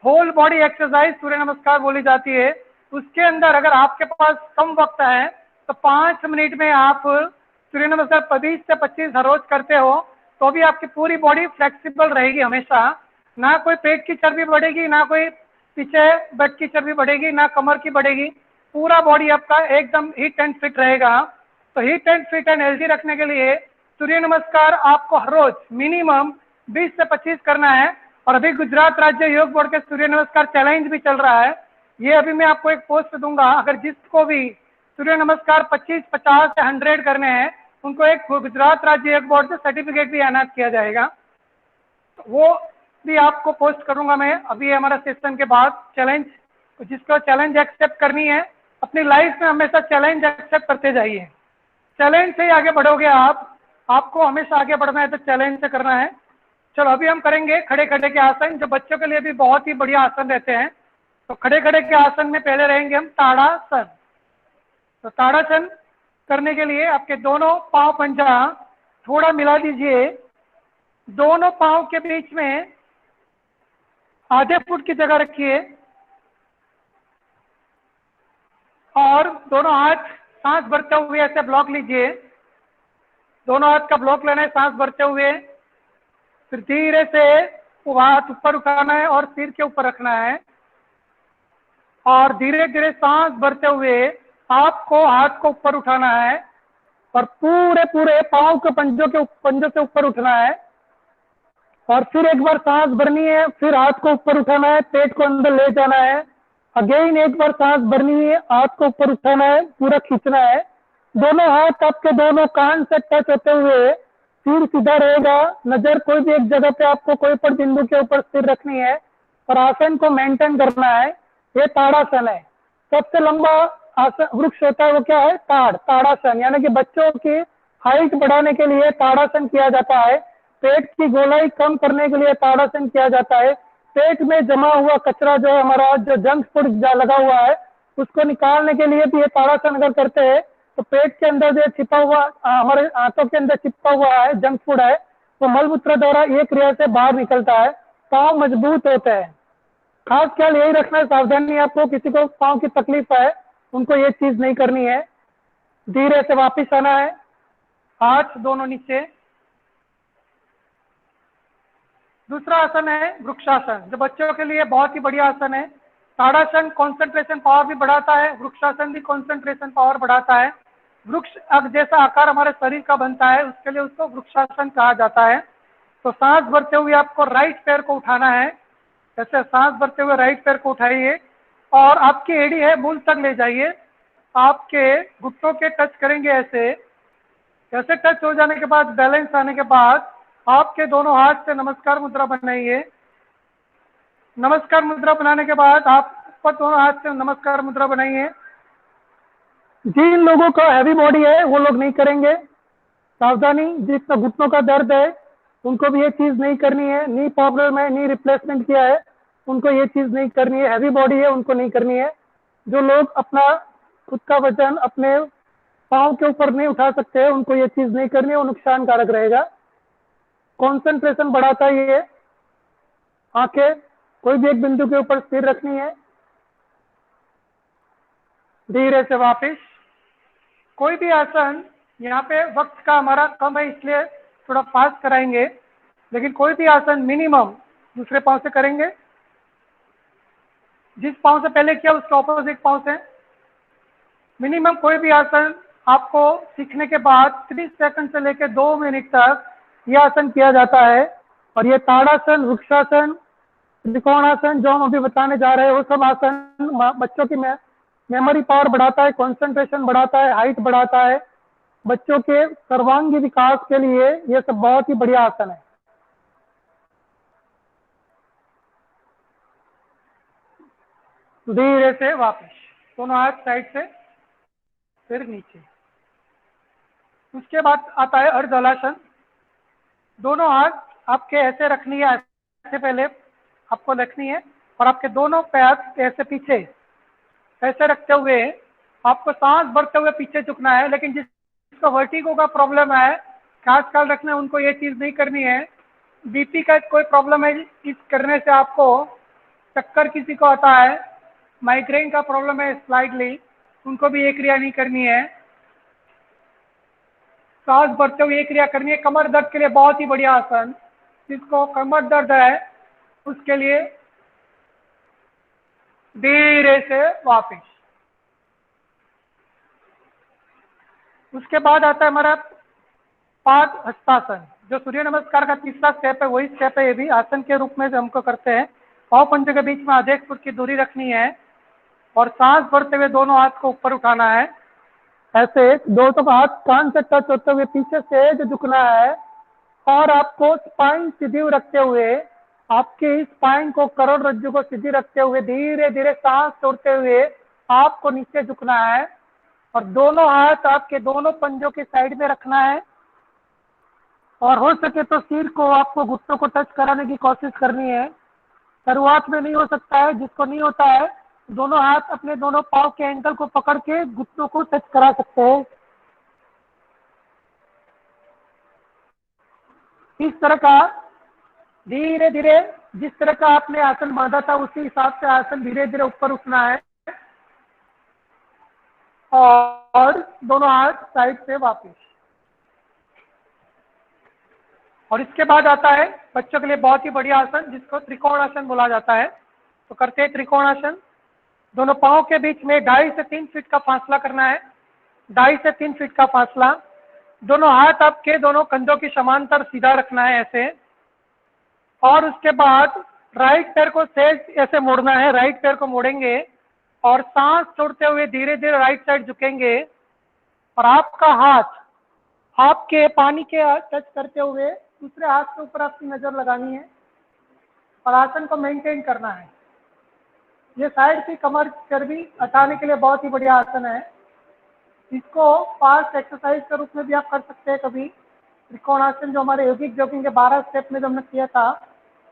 होल बॉडी एक्सरसाइज सूर्य नमस्कार बोली जाती है। उसके अंदर अगर आपके पास कम वक्त है तो 5 मिनट में आप सूर्य नमस्कार 20 से 25 हर रोज करते हो तो भी आपकी पूरी बॉडी फ्लेक्सिबल रहेगी हमेशा। ना कोई पेट की चर्बी बढ़ेगी, ना कोई पीछे बेड की चर्बी बढ़ेगी, ना कमर की बढ़ेगी। पूरा बॉडी आपका एकदम हिट एंड फिट रहेगा। तो hit and fit and healthy रखने के लिए सूर्य नमस्कार आपको हर रोज मिनिमम 20 से 25 करना है। और अभी गुजरात राज्य योग बोर्ड के सूर्य नमस्कार चैलेंज भी चल रहा है। ये अभी मैं आपको एक पोस्ट दूंगा, अगर जिसको भी सूर्य नमस्कार 25, 50 से 100 करने हैं उनको एक गुजरात राज्य योग बोर्ड से सर्टिफिकेट भी एनायत किया जाएगा। तो वो भी आपको पोस्ट करूंगा मैं अभी हमारा सेशन के बाद। चैलेंज, जिसको चैलेंज एक्सेप्ट करनी है अपनी लाइफ में हमेशा चैलेंज एक्सेप्ट करते जाइए। चैलेंज से ही आगे बढ़ोगे आपको हमेशा आगे बढ़ना है तो चैलेंज से करना है। चलो अभी हम करेंगे खड़े खड़े के आसन, जो बच्चों के लिए भी बहुत ही बढ़िया आसन रहते हैं। तो खड़े खड़े के आसन में पहले रहेंगे हम ताड़ासन। तो ताड़ासन करने के लिए आपके दोनों पांव पंजा थोड़ा मिला दीजिए, दोनों पांव के बीच में आधे फुट की जगह रखिए और दोनों हाथ सांस भरते हुए ऐसे ब्लॉक लीजिए। दोनों हाथ का ब्लॉक लेना है सांस भरते हुए, फिर धीरे से हाथ ऊपर उठाना है और सिर के ऊपर रखना है और धीरे धीरे सांस भरते हुए आपको हाथ को ऊपर उठाना है और पूरे पांव के पंजों से ऊपर उठना है और फिर एक बार सांस भरनी है, फिर हाथ को ऊपर उठाना है, पेट को अंदर ले जाना है। अगेन एक बार सांस भरनी है, हाथ को ऊपर उठाना है, पूरा खींचना है। दोनों हाथ आपके दोनों कान से टच होते हुए सिर सीधा रहेगा, नजर कोई भी एक जगह पे आपको कोई पर बिंदु के ऊपर स्थिर रखनी है और आसन को मेंटेन करना है। ये ताड़ासन है। सबसे लंबा आसन वृक्ष होता है वो क्या है? ताड़ासन, यानी कि बच्चों की हाइट बढ़ाने के लिए ताड़ासन किया जाता है। पेट की गोलाई कम करने के लिए ताड़ासन किया जाता है। पेट में जमा हुआ कचरा जो है हमारा, जो जंक फूड लगा हुआ है, उसको निकालने के लिए भी ये ताड़ासन अगर करते हैं तो पेट के अंदर जो छिपा हुआ, हमारे आंतों के अंदर छिपा हुआ है जंक फूड है, तो मलमूत्र द्वारा ये क्रिया से बाहर निकलता है, पाँव मजबूत होते हैं। खास ख्याल यही रखना है, सावधानी आपको, किसी को पाँव की तकलीफ है उनको ये चीज नहीं करनी है। धीरे से वापिस आना है, हाथ दोनों नीचे। दूसरा आसन है वृक्षासन, जो बच्चों के लिए बहुत ही बढ़िया आसन है। ताड़ासन कंसंट्रेशन पावर भी बढ़ाता है, वृक्षासन भी कंसंट्रेशन पावर बढ़ाता है। वृक्ष जैसा आकार हमारे शरीर का बनता है, उसके लिए उसको वृक्षासन कहा जाता है। तो सांस भरते हुए आपको राइट पैर को उठाना है, ऐसे सांस भरते हुए राइट पैर को उठाइए और आपकी एड़ी है मूल तक ले जाइए। आपके घुटनों के टच करेंगे ऐसे टच हो जाने के बाद, बैलेंस आने के बाद आपके दोनों हाथ से नमस्कार मुद्रा बनाइए। नमस्कार मुद्रा बनाने के बाद आप ऊपर दोनों हाथ से नमस्कार मुद्रा बनाइए। जिन लोगों का हैवी बॉडी है वो लोग नहीं करेंगे, सावधानी, जिसका घुटनों का दर्द है उनको भी ये चीज नहीं करनी है। नी प्रॉब्लम है, नी रिप्लेसमेंट किया है, उनको ये चीज नहीं करनी है। हैवी बॉडी है, उनको नहीं करनी है। जो लोग अपना खुद का वजन अपने पाँव के ऊपर नहीं उठा सकते हैं, उनको ये चीज नहीं करनी है, वो नुकसानकारक रहेगा। कंसंट्रेशन बढ़ाता है ये। आंखें कोई भी एक बिंदु के ऊपर स्थिर रखनी है। धीरे से वापस। कोई भी आसन, यहाँ पे वक्त का हमारा कम है इसलिए थोड़ा फास्ट कराएंगे, लेकिन कोई भी आसन मिनिमम दूसरे पांव से करेंगे। जिस पांव से पहले किया उसके ऑपोजिट पांव से। मिनिमम कोई भी आसन आपको सीखने के बाद 30 सेकंड से लेकर 2 मिनट तक यह आसन किया जाता है। और ये ताड़ासन, वृक्षासन, त्रिकोणासन जो हम अभी बताने जा रहे हैं, वो सब आसन बच्चों की मेमोरी पावर बढ़ाता है, कंसंट्रेशन बढ़ाता है, हाइट बढ़ाता है। बच्चों के सर्वांगी विकास के लिए ये सब बहुत ही बढ़िया आसन है। धीरे से वापस, दोनों हाथ साइड से फिर नीचे। उसके बाद आता है अर्धहलासन। दोनों हाथ आपके ऐसे रखनी है, ऐसे पहले आपको रखनी है, और आपके दोनों पैर ऐसे पीछे ऐसे रखते हुए आपको सांस भरते हुए पीछे झुकना है। लेकिन जिसको वर्टिगो का प्रॉब्लम है, खास ख्याल रखना है, उनको ये चीज नहीं करनी है। बीपी का कोई प्रॉब्लम है, इस करने से आपको चक्कर किसी को आता है, माइग्रेन का प्रॉब्लम है स्लाइडली, उनको भी ये क्रिया नहीं करनी है। सांस भरते हुए ये क्रिया करनी है। कमर दर्द के लिए बहुत ही बढ़िया आसन, जिसको कमर दर्द है उसके लिए धीरे से वापस। उसके बाद आता है हमारा पाद हस्तासन, जो सूर्य नमस्कार का तीसरा स्टेप है, वही स्टेप है। ये भी आसन के रूप में हमको करते हैं। पाँव पंजे के बीच में आधे फुट की दूरी रखनी है और सांस भरते हुए दोनों हाथ को ऊपर उठाना है। ऐसे दोनों हाथ कान से टच होते हुए पीछे से जो झुकना है, और आपको स्पाइन सीधी रखते हुए, आपके स्पाइन को, करोड़ रज्जु को सीधी रखते हुए धीरे धीरे सांस छोड़ते हुए आपको नीचे झुकना है। और दोनों हाथ आपके दोनों पंजों के साइड में रखना है, और हो सके तो सिर को, आपको घुटनों को टच कराने की कोशिश करनी है। शुरुआत में नहीं हो सकता है, जिसको नहीं होता है दोनों हाथ अपने दोनों पांव के एंकल को पकड़ के घुटनों को टच करा सकते हैं। इस तरह का धीरे धीरे, जिस तरह का आपने आसन बांधा था उसी हिसाब से आसन धीरे धीरे ऊपर उठना है, और दोनों हाथ साइड से वापस। और इसके बाद आता है बच्चों के लिए बहुत ही बढ़िया आसन, जिसको त्रिकोणासन बोला जाता है। तो करते हैं त्रिकोणासन। दोनों पांव के बीच में 2.5 से 3 फीट का फासला करना है। 2.5 से 3 फीट का फासला। दोनों हाथ आपके दोनों कंधों की समांतर सीधा रखना है ऐसे। और उसके बाद राइट पैर को सेज ऐसे मोड़ना है, राइट पैर को मोड़ेंगे और सांस छोड़ते हुए धीरे धीरे राइट साइड झुकेंगे, और आपका हाथ आपके पानी के टच करते हुए दूसरे हाथ के ऊपर आपकी नजर लगानी है और आसन को मेंटेन करना है। ये साइड की कमर चर्बी हटाने के लिए बहुत ही बढ़िया आसन है। इसको फास्ट एक्सरसाइज के रूप में भी आप कर सकते हैं कभी। त्रिकोणासन जो हमारे योगिक जॉगिंग के 12 स्टेप में जो हमने किया था,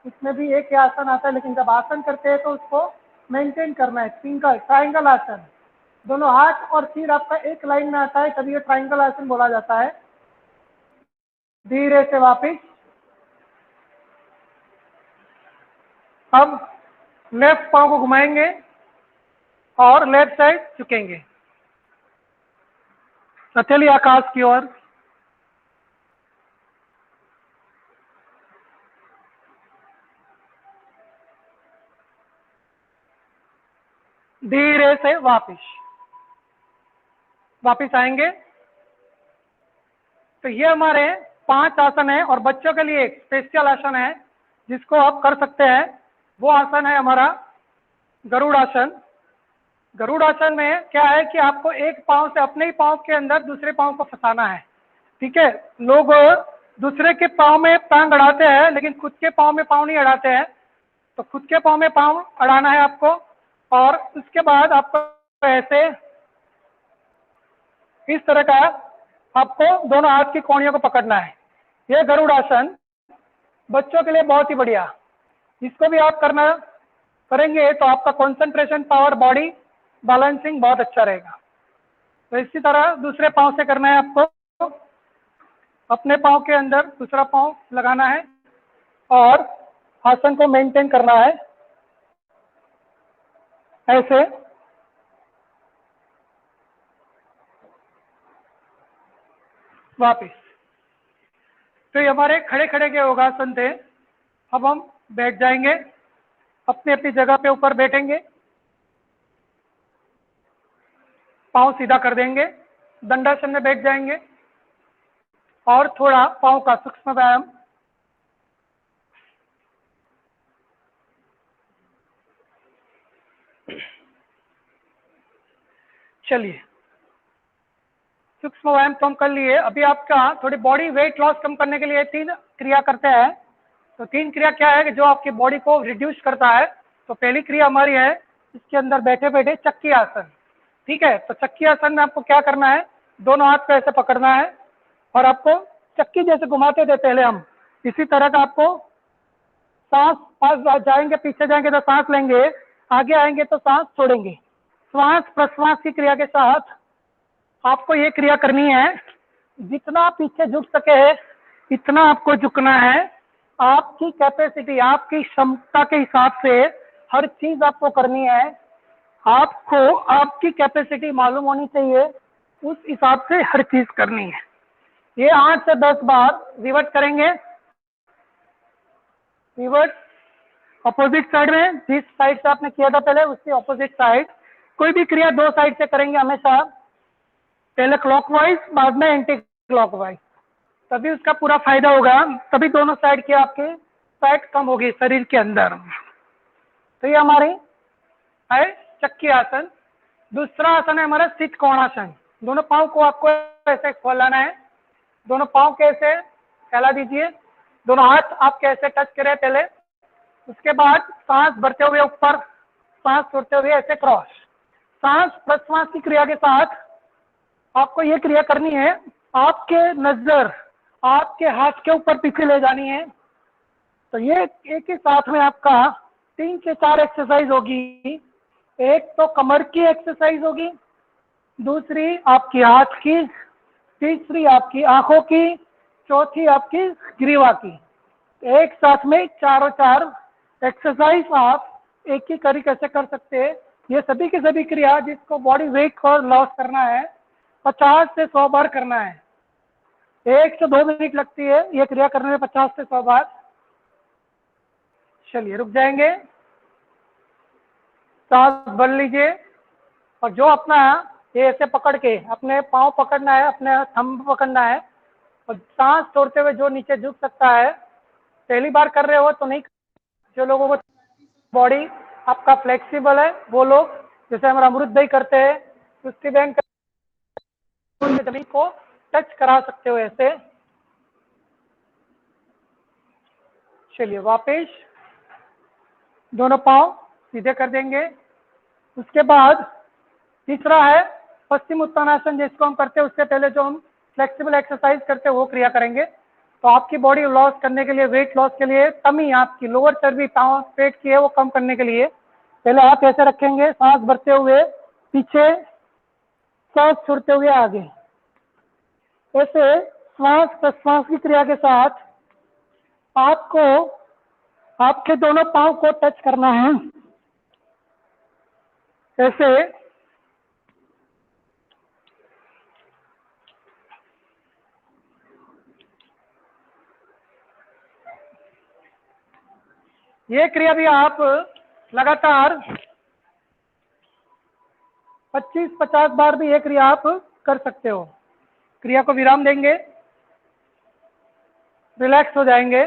उसमें भी एक ही आसन आता है, लेकिन जब आसन करते हैं तो उसको मेंटेन करना है। ट्राइंगल आसन, दोनों हाथ और सिर आपका एक लाइन में आता है, तभी ये ट्राइंगल आसन बोला जाता है। धीरे से वापिस। अब लेफ्ट पांव को घुमाएंगे और लेफ्ट साइड झुकेंगे, हथेली आकाश की ओर। धीरे से वापिस आएंगे। तो ये हमारे 5 आसन है, और बच्चों के लिए एक स्पेशल आसन है जिसको आप कर सकते हैं। वो आसन है हमारा गरुड़ आसन। गरुड़ आसन में क्या है कि आपको एक पांव से, अपने ही पांव के अंदर दूसरे पांव को फंसाना है। ठीक है, लोग दूसरे के पांव में टांग अड़ाते हैं, लेकिन खुद के पांव में पांव नहीं अड़ाते हैं। तो खुद के पांव में पांव अड़ाना है आपको, और उसके बाद आपको ऐसे इस तरह का आपको दोनों हाथ की कोहनियों को पकड़ना है। ये गरुड़ासन बच्चों के लिए बहुत ही बढ़िया, इसको भी आप करेंगे तो आपका कंसंट्रेशन पावर, बॉडी बैलेंसिंग बहुत अच्छा रहेगा। तो इसी तरह दूसरे पांव से करना है आपको। अपने पांव के अंदर दूसरा पांव लगाना है और आसन को मेंटेन करना है ऐसे। वापिस। तो ये हमारे खड़े खड़े के योगासन थे। अब हम बैठ जाएंगे, अपनी अपनी जगह पे ऊपर बैठेंगे, पांव सीधा कर देंगे, दंडासन में बैठ जाएंगे और थोड़ा पांव का सूक्ष्म व्यायाम। चलिए, सूक्ष्म व्यायाम तो हम कर लिए। अभी आपका थोड़ी बॉडी वेट लॉस कम करने के लिए 3 क्रिया करते हैं। तो 3 क्रिया क्या है कि जो आपकी बॉडी को रिड्यूस करता है। तो पहली क्रिया हमारी है इसके अंदर बैठे बैठे चक्की आसन। ठीक है, तो चक्की आसन में आपको क्या करना है, दोनों हाथ पे ऐसे पकड़ना है और आपको चक्की जैसे घुमाते थे पहले हम, इसी तरह का आपको सांस पास जाएंगे, पीछे जाएंगे तो सांस लेंगे, आगे आएंगे तो सांस छोड़ेंगे। श्वास प्रश्वास की क्रिया के साथ आपको ये क्रिया करनी है। जितना पीछे झुक सके इतना आपको झुकना है। आपकी कैपेसिटी, आपकी क्षमता के हिसाब से हर चीज आपको करनी है। आपको आपकी कैपेसिटी मालूम होनी चाहिए, उस हिसाब से हर चीज करनी है। ये 8 से 10 बार रिवर्ट करेंगे। रिवर्ट अपोजिट साइड में, जिस साइड से आपने किया था पहले उसके अपोजिट साइड। कोई भी क्रिया 2 साइड से करेंगे हमेशा, पहले क्लॉकवाइज बाद में एंटी क्लॉकवाइज, तभी उसका पूरा फायदा होगा। तभी दोनों साइड की आपके फैट कम होगी शरीर के अंदर। तो ये हमारी है चक्की आसन। दूसरा आसन है हमारा सित कोणासन। दोनों पाँव को आपको ऐसे खोलाना है, दोनों पाँव कैसे फैला दीजिए, दोनों हाथ आप कैसे टच करें पहले, उसके बाद सांस भरते हुए ऊपर, सांस छोड़ते हुए ऐसे क्रॉस। सांस प्रश्वास की क्रिया के साथ आपको ये क्रिया करनी है। आपके नजर आपके हाथ के ऊपर पीछे ले जानी है। तो ये एक ही साथ में आपका 3 से 4 एक्सरसाइज होगी। एक तो कमर की एक्सरसाइज होगी, दूसरी आपकी हाथ की, तीसरी आपकी आंखों की, चौथी आपकी ग्रीवा की। एक साथ में 4 एक्सरसाइज आप एक ही तरीके से कर सकते हैं। ये सभी की सभी क्रिया जिसको बॉडी वेट को लॉस करना है 50 से 100 बार करना है। 1 से 2 मिनट लगती है ये क्रिया करने में, 50 से 100 बार। चलिए रुक जाएंगे, सांस भर लीजिए और जो अपना ये ऐसे पकड़ के अपने पाँव पकड़ना है, अपने थंब पकड़ना है और सांस छोड़ते हुए जो नीचे झुक सकता है। पहली बार कर रहे हो तो नहीं, जो लोगों को बॉडी आपका फ्लेक्सिबल है वो लोग, जैसे हमारा अमृत भाई करते हैं, कुश्ती बहन जमीन को टच करा सकते हो ऐसे। चलिए वापस दोनों पांव सीधे कर देंगे। उसके बाद तीसरा है पश्चिम उत्तानासन, जिसको हम करते हैं उससे पहले जो हम फ्लेक्सिबल एक्सरसाइज करते हैं वो क्रिया करेंगे। तो आपकी बॉडी लॉस करने के लिए, वेट लॉस के लिए, टमी आपकी लोअर चर्बी पाँव पेट की है वो कम करने के लिए पहले हाथ ऐसे रखेंगे, सांस भरते हुए पीछे, सांस छोड़ते हुए आगे, ऐसे श्वास प्रश्वास की क्रिया के साथ आपको आपके दोनों पांव को टच करना है ऐसे। ये क्रिया भी आप लगातार 25-50 बार भी ये क्रिया आप कर सकते हो। क्रिया को विराम देंगे, रिलैक्स हो जाएंगे।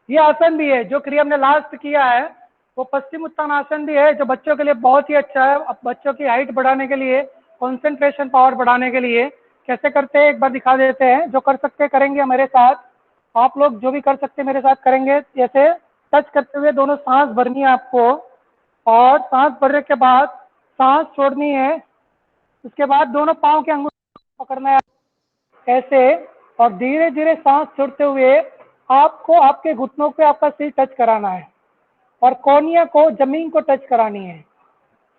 ये आसन भी है जो क्रिया हमने लास्ट किया है वो पश्चिम उत्तान आसन भी है, जो बच्चों के लिए बहुत ही अच्छा है। अब बच्चों की हाइट बढ़ाने के लिए, कंसंट्रेशन पावर बढ़ाने के लिए कैसे करते हैं एक बार दिखा देते हैं। जो कर सकते करेंगे मेरे साथ, आप लोग जो भी कर सकते मेरे साथ करेंगे। जैसे टच करते हुए दोनों सांस भरनी है आपको और सांस भरने के बाद सांस छोड़नी है। उसके बाद दोनों पाँव के अंगूठे पकड़ना है ऐसे, और धीरे धीरे सांस छोड़ते हुए आपको आपके घुटनों पे आपका सिर टच कराना है और कोहनिया को जमीन को टच करानी है।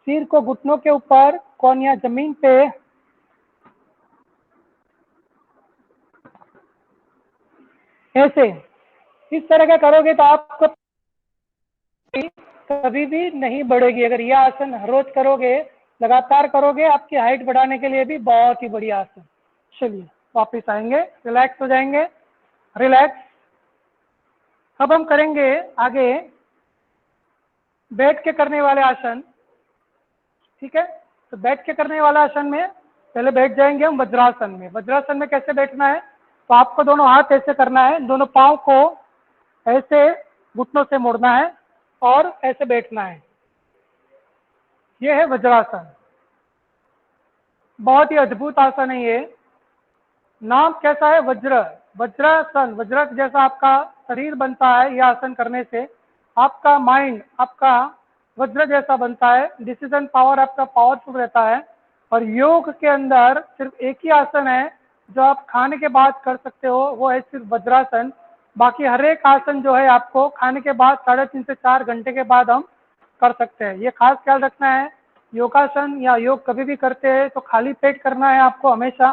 सिर को घुटनों के ऊपर, कोहनिया जमीन पे। ऐसे इस तरह का करोगे तो आपको कभी भी नहीं बढ़ेगी। अगर यह आसन हर रोज करोगे, लगातार करोगे, आपकी हाइट बढ़ाने के लिए भी बहुत ही बढ़िया आसन। चलिए वापस आएंगे, रिलैक्स हो जाएंगे, रिलैक्स। अब हम करेंगे आगे बैठ के करने वाले आसन। ठीक है, तो बैठ के करने वाला आसन में पहले बैठ जाएंगे हम वज्रासन में। वज्रासन में कैसे बैठना है, तो आपको दोनों हाथ ऐसे करना है, दोनों पाँव को ऐसे घुटनों से मोड़ना है और ऐसे बैठना है। ये है वज्रासन। बहुत ही अद्भुत आसन है ये। नाम कैसा है, वज्र, वज्रासन। वज्र जैसा आपका शरीर बनता है यह आसन करने से। आपका माइंड आपका वज्र जैसा बनता है, डिसीजन पावर आपका पावरफुल रहता है। और योग के अंदर सिर्फ एक ही आसन है जो आप खाने के बाद कर सकते हो, वो है सिर्फ वज्रासन। बाकी हर एक आसन जो है आपको खाने के बाद 3.5 से 4 घंटे के बाद हम कर सकते हैं। ये खास ख्याल रखना है, योगासन या योग कभी भी करते हैं तो खाली पेट करना है आपको हमेशा।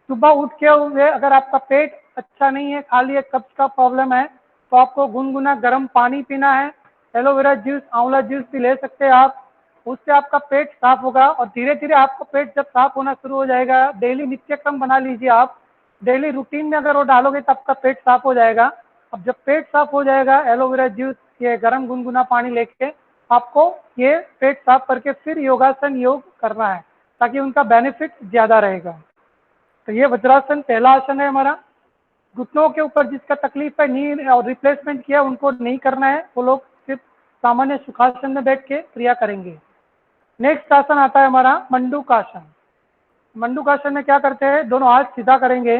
सुबह उठ के हुए अगर आपका पेट अच्छा नहीं है, खाली एक कब्ज का प्रॉब्लम है, तो आपको गुनगुना गर्म पानी पीना है। एलोवेरा जूस, आंवला जूस भी ले सकते हैं आप, उससे आपका पेट साफ होगा। और धीरे धीरे आपका पेट जब साफ होना शुरू हो जाएगा, डेली नित्यक्रम बना लीजिए आप, डेली रूटीन में अगर वो डालोगे तो आपका पेट साफ हो जाएगा। अब जब पेट साफ हो जाएगा, एलोवेरा जूस, ये गर्म गुनगुना पानी लेके आपको ये पेट साफ करके फिर योगासन योग करना है, ताकि उनका बेनिफिट ज़्यादा रहेगा। तो ये वज्रासन पहला आसन है हमारा। घुटनों के ऊपर जिसका तकलीफ है, नी और रिप्लेसमेंट किया, उनको नहीं करना है, वो लोग सिर्फ सामान्य सुखासन में बैठ के क्रिया करेंगे। नेक्स्ट आसन आता है हमारा मंडूकासन। मंडूकासन में क्या करते हैं, दोनों हाथ सीधा करेंगे,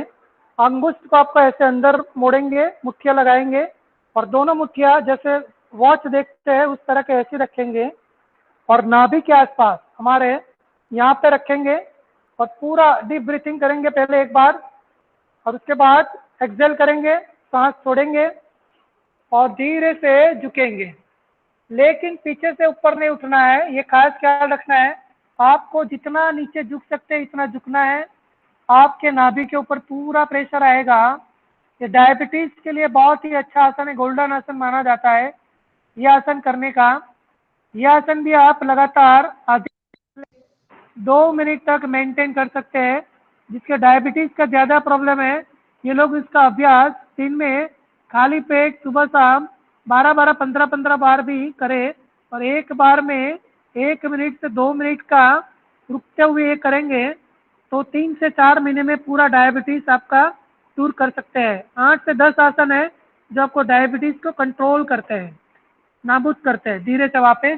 अंगुष्ठ को आपको ऐसे अंदर मोड़ेंगे, मुठ्ठियाँ लगाएंगे और दोनों मुठ्ठियाँ जैसे वॉच देखते हैं उस तरह के ऐसे रखेंगे और नाभि के आसपास हमारे यहाँ पे रखेंगे और पूरा डीप ब्रीथिंग करेंगे पहले एक बार, और उसके बाद एक्सेल करेंगे, सांस छोड़ेंगे और धीरे से झुकेंगे। लेकिन पीछे से ऊपर नहीं उठना है, ये खास ख्याल रखना है। आपको जितना नीचे झुक सकते हैं इतना झुकना है। आपके नाभि के ऊपर पूरा प्रेशर आएगा। ये डायबिटीज के लिए बहुत ही अच्छा आसन है, गोल्डन आसन माना जाता है यह आसन करने का। यह आसन भी आप लगातार आधे 2 मिनट तक मेंटेन कर सकते हैं। जिसके डायबिटीज का ज़्यादा प्रॉब्लम है, ये लोग इसका अभ्यास दिन में खाली पेट सुबह शाम 12-12, 15-15 बार भी करें और एक बार में 1 मिनट से 2 मिनट का रुकते हुए करेंगे तो 3 से 4 महीने में पूरा डायबिटीज आपका दूर कर सकते हैं। 8 से 10 आसन है जो आपको डायबिटीज को कंट्रोल करते हैं, नाबूद करते हैं। धीरे से वापस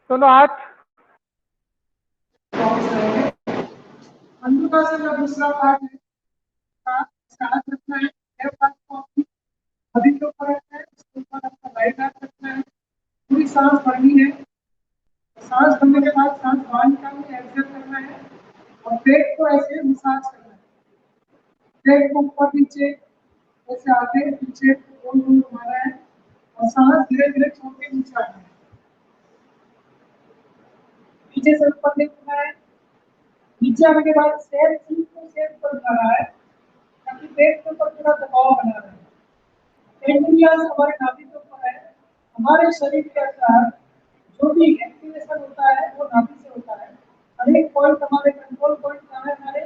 दोनों हाथ मंडूकासन का दूसरा पार्ट है, सांस रखना है, लेफ्ट हाथ को अपनी नाभि के ऊपर रखना है, उसके ऊपर आपका राइट हाथ रखना है, पूरी सांस भरनी है। सांस भरने के बाद सांस बाहर निकालनी है, एक्सेल करना है और पेट को ऐसे मसाज करना है। पेट को ऊपर नीचे ऐसे आगे पीछे गोल गोल घुमाना है और सांस धीरे धीरे छोड़ के नीचे आना है। नीचे से ऊपर देखना है, नीचे आने के बाद सेम चीज को सेम पर उठाना है ताकि पेट के ऊपर पूरा दबाव बना रहे। पेनक्रियास हमारे नाभि के ऊपर है। हमारे शरीर के अंदर जो भी एक्टिवेशन होता है वो नाभि से होता है। हर एक पॉइंट हमारे कंट्रोल पॉइंट कहाँ है, हमारे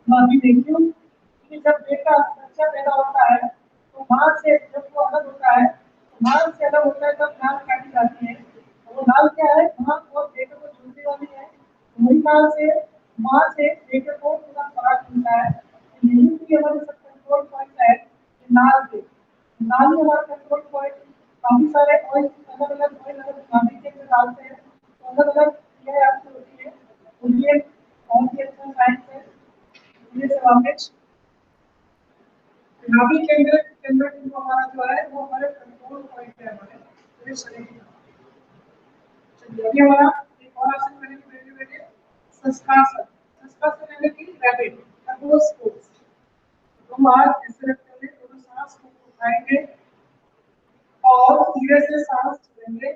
नाभि में। क्यों? क्योंकि जब बच्चा पैदा होता है तो माँ से जब वो अलग होता है, तो माँ से अलग होता है तब नाल काटी जाती है। तो वो नाल क्या है, माँ और बेटे को जोड़ने वाली है। वही नाल से माँ से बेटे को पूरा खुराक मिलता है। यही भी हमारे सब कंट्रोल पॉइंट है नाल के। नाल ही हमारा कंट्रोल पॉइंट। काफी सारे ऑयल अलग अलग ऑयल अगर नाभि के अंदर डालते हैं तो अलग अलग क्रिया आपकी होती है। तो ये बहुत ही अच्छा साइंस है। ये से वापस नाभि केंद्र जो हमारा जो है वो हमारे कंट्रोल पॉइंट है हमारे पूरे शरीर का। चलिए अभी हमारा एक और आसन करेंगे बैठे बैठे, शशकासन। यानी रैबिट खरगोश पोज। हम आज ऐसे रखेंगे, दोनों सांस को उठाएंगे और धीरे से सांस छोड़ेंगे।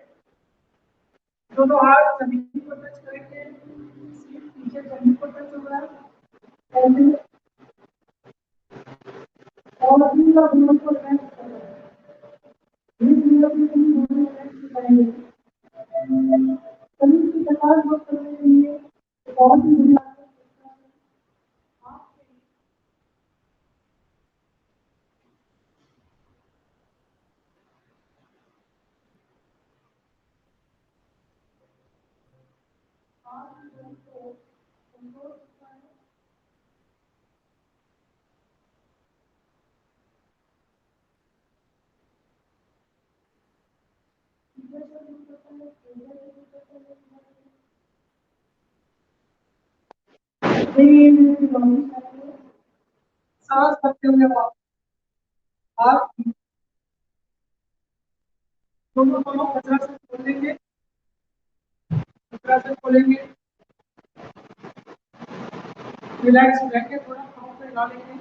दोनों हाथ जमीन को टच करेंगे, सीट नीचे जमीन को टच होगा और धीरे धीरे को लेफ्ट करेंगे। धीरे लेफ्ट करेंगे। शरीर की थकान दूर करने के लिए बहुत ही बढ़िया सांस भरते हुए आप दोनों पाँव वज्रासन खोलेंगे, वज्रासन खोलेंगे, रिलैक्स रहकर थोड़ा पाँव पे डालेंगे।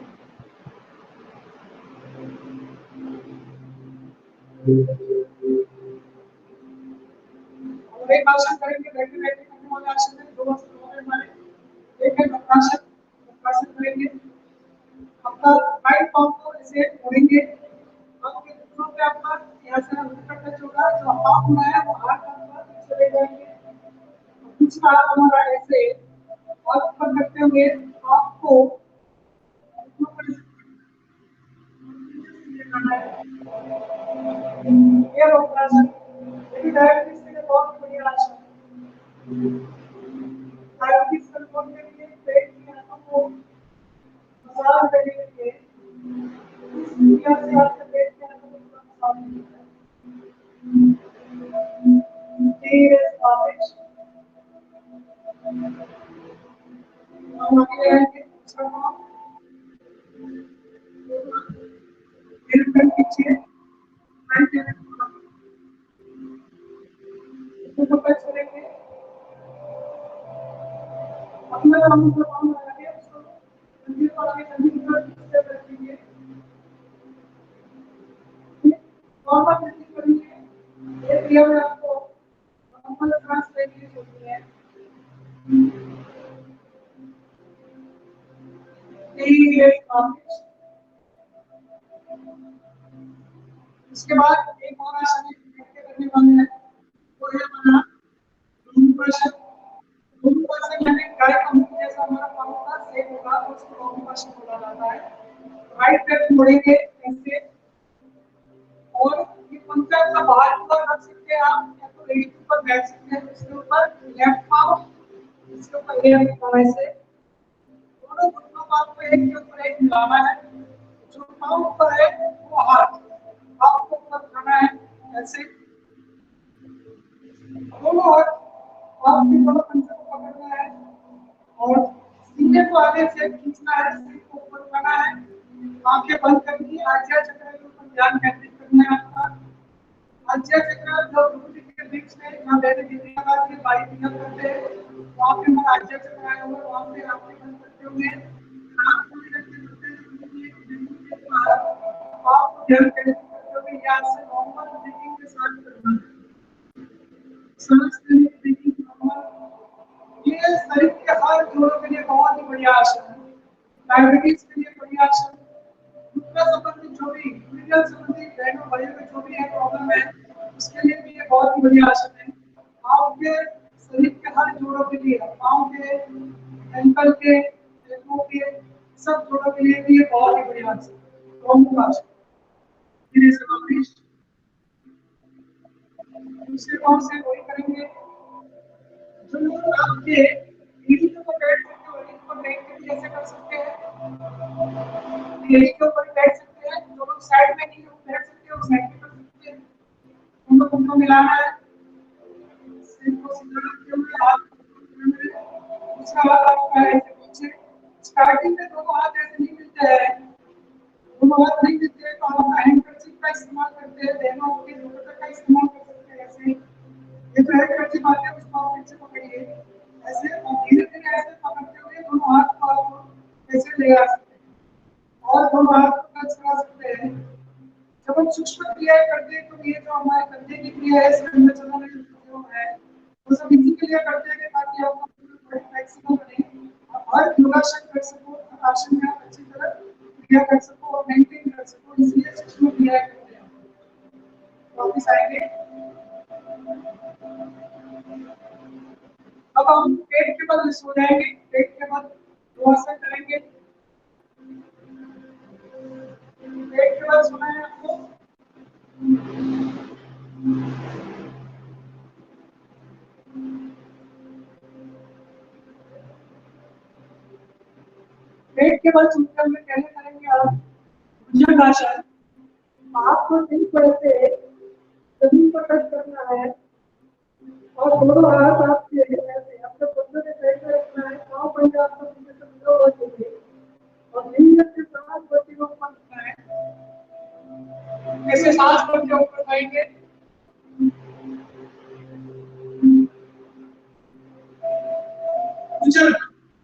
और एक आसन करेंगे, बैठे बैठे करने वाला आसन है। दो आसन होंगे हमारे। एक है वक्रासन, वक्रासन करेंगे। अपना राइट पाँव को ऐसे मोड़ेंगे, पाँव के घुटनों पे आपका यहाँ से अंगूठा टच होगा, जो हाथ में है वो हाथ आपका चले जाएंगे। दूसरा हाथ हमारा ऐसे और ऊपर करते हुए आपको घुटनों पर करना है। ये वक्रासन, ये भी डायबिटीज के लिए बहुत बढ़िया आसन है। डायबिटीज कंट्रोल के लिए पेट की आंतों को मसाज देने के लिए यहाँ से आपके पेट के आंतों को पूरा मसाज मिलता है। धीरे से वापस हम आगे आएंगे। दूसरा पाँव बिल्कुल पीछे ऊपर चलेंगे। अपना काम को काम लगाएंगे, उसको जल्दी को आगे जल्दी पर स्टेप रखेंगे। नॉर्मल ब्रीथिंग करेंगे। ये क्रिया में आपको नॉर्मल सांस लेने की होती है। धीरे वापस। इसके बाद एक और आसन करने वाले हैं, वो है हमारा धनुरासन। धनुरासन यानी गाय का मुख जैसा हमारा पाँव का शेप होगा, तो उसको धनुरासन बोला जाता है। राइट पैर मोड़ेंगे ऐसे और ये पंजा का बाहर ऊपर रख सकते हैं आप, या तो रेडी के ऊपर बैठ सकते हैं। इसके ऊपर लेफ्ट पाँव, इसके ऊपर लेफ्ट पाँव ऐसे दोनों घुटनों को आपको एक के ऊपर एक मिलाना है। जो पाँव ऊपर है वो हाथ आपको ऊपर उठाना है ऐसे। दोनों हाथ आपके दोनों पंजे को पकड़ना है और सीने को आगे से खींचना है, सिर को ऊपर उठाना है। आंखें बंद करके आज्ञा चक्र के ऊपर ध्यान केंद्रित करना है आपका। आज्ञा चक्र जो भ्रुकुटी के बीच में यहाँ बैठे इंद्रियां आती है, बाई निकल करते हैं, वहाँ पे हमारा आज्ञा चक्र आया हुआ है। वहाँ पे आंखें बंद करते हुए नाक खुली रखते हुए आपको ध्यान केंद्रित करते हुए यहाँ से नॉर्मल ब्रीथिंग के साथ करना है। सांस लेने की ब्रीथिंग नॉर्मल। ये शरीर के हर जोड़ों के लिए बहुत ही बढ़िया आसन है। डायबिटीज के लिए बढ़िया आसन, दूसरा संबंधित जो भी यूरिनल संबंधित बहनों भाइयों में जो भी है प्रॉब्लम है, उसके लिए भी ये बहुत ही बढ़िया आसन है। आपके शरीर के हर जोड़ों के लिए, पाँव के, एंकल के, पैरों के, सब जोड़ों के लिए भी ये बहुत ही बढ़िया आसन है। आसन धीरे से वापस दूसरे पाँव से वही करेंगे। जो लोग आपके रीढ़ के ऊपर बैठ सकते हो, रीढ़ पर बैठ के भी ऐसे कर सकते हैं। रीढ़ के ऊपर बैठ सकते हैं। जो लोग साइड में नहीं बैठ सकते हो, साइड पे कर सकते हैं। उनको मिलाना है, सिर को सीधा रखते हुए हाथ दूसरा हाथ आपका ऐसे पीछे। स्टार्टिंग में दोनों हाथ ऐसे नहीं मिलते हैं, दोनों हाथ नहीं मिलते तो आप हैंडकरचीफ का इस्तेमाल करते हैं, बहनों के दुपट्टे का इस्तेमाल कर सकते हैं। ऐसे ये तो हैंडकरचीफ आते हैं, उसको आप पीछे पकड़िए ऐसे धीरे धीरे ऐसे पकड़ते हुए दोनों हाथ को आप ऐसे ले आ सकते हैं और दोनों हाथ को टच करा सकते हैं। जब हम सूक्ष्म क्रियाएं करते हैं तो ये जो हमारे कंधे की क्रिया है, इसके अंदर चलाने की जो है वो सब इसी के लिए करते हैं ताकि आप फ्लेक्सिबल बने, आप हर योगासन कर सको, हर आसन में आप अच्छी तरह क्रिया कर सको और मेंटेन कर सको, इसलिए सूक्ष्म क्रियाएं करते हैं। वापस आएंगे। अब हम पेट के बल सो जाएंगे, पेट के बल योगासन करेंगे। पेट के बल सोना है आपको। पेट के बल सुनकर में पहले करेंगे आप भुजंगासन। आपको तीन तरह से जमीन पर टच करना है और दोनों हाथ आपके ऐसे अपने बंदों के साइड में रखना है, पाँव पंजा आपको पीछे से जुड़ा हुआ चाहिए और नीचे से सांस भरते हुए ऊपर उठना है। ऐसे सांस भरते हुए ऊपर आएंगे।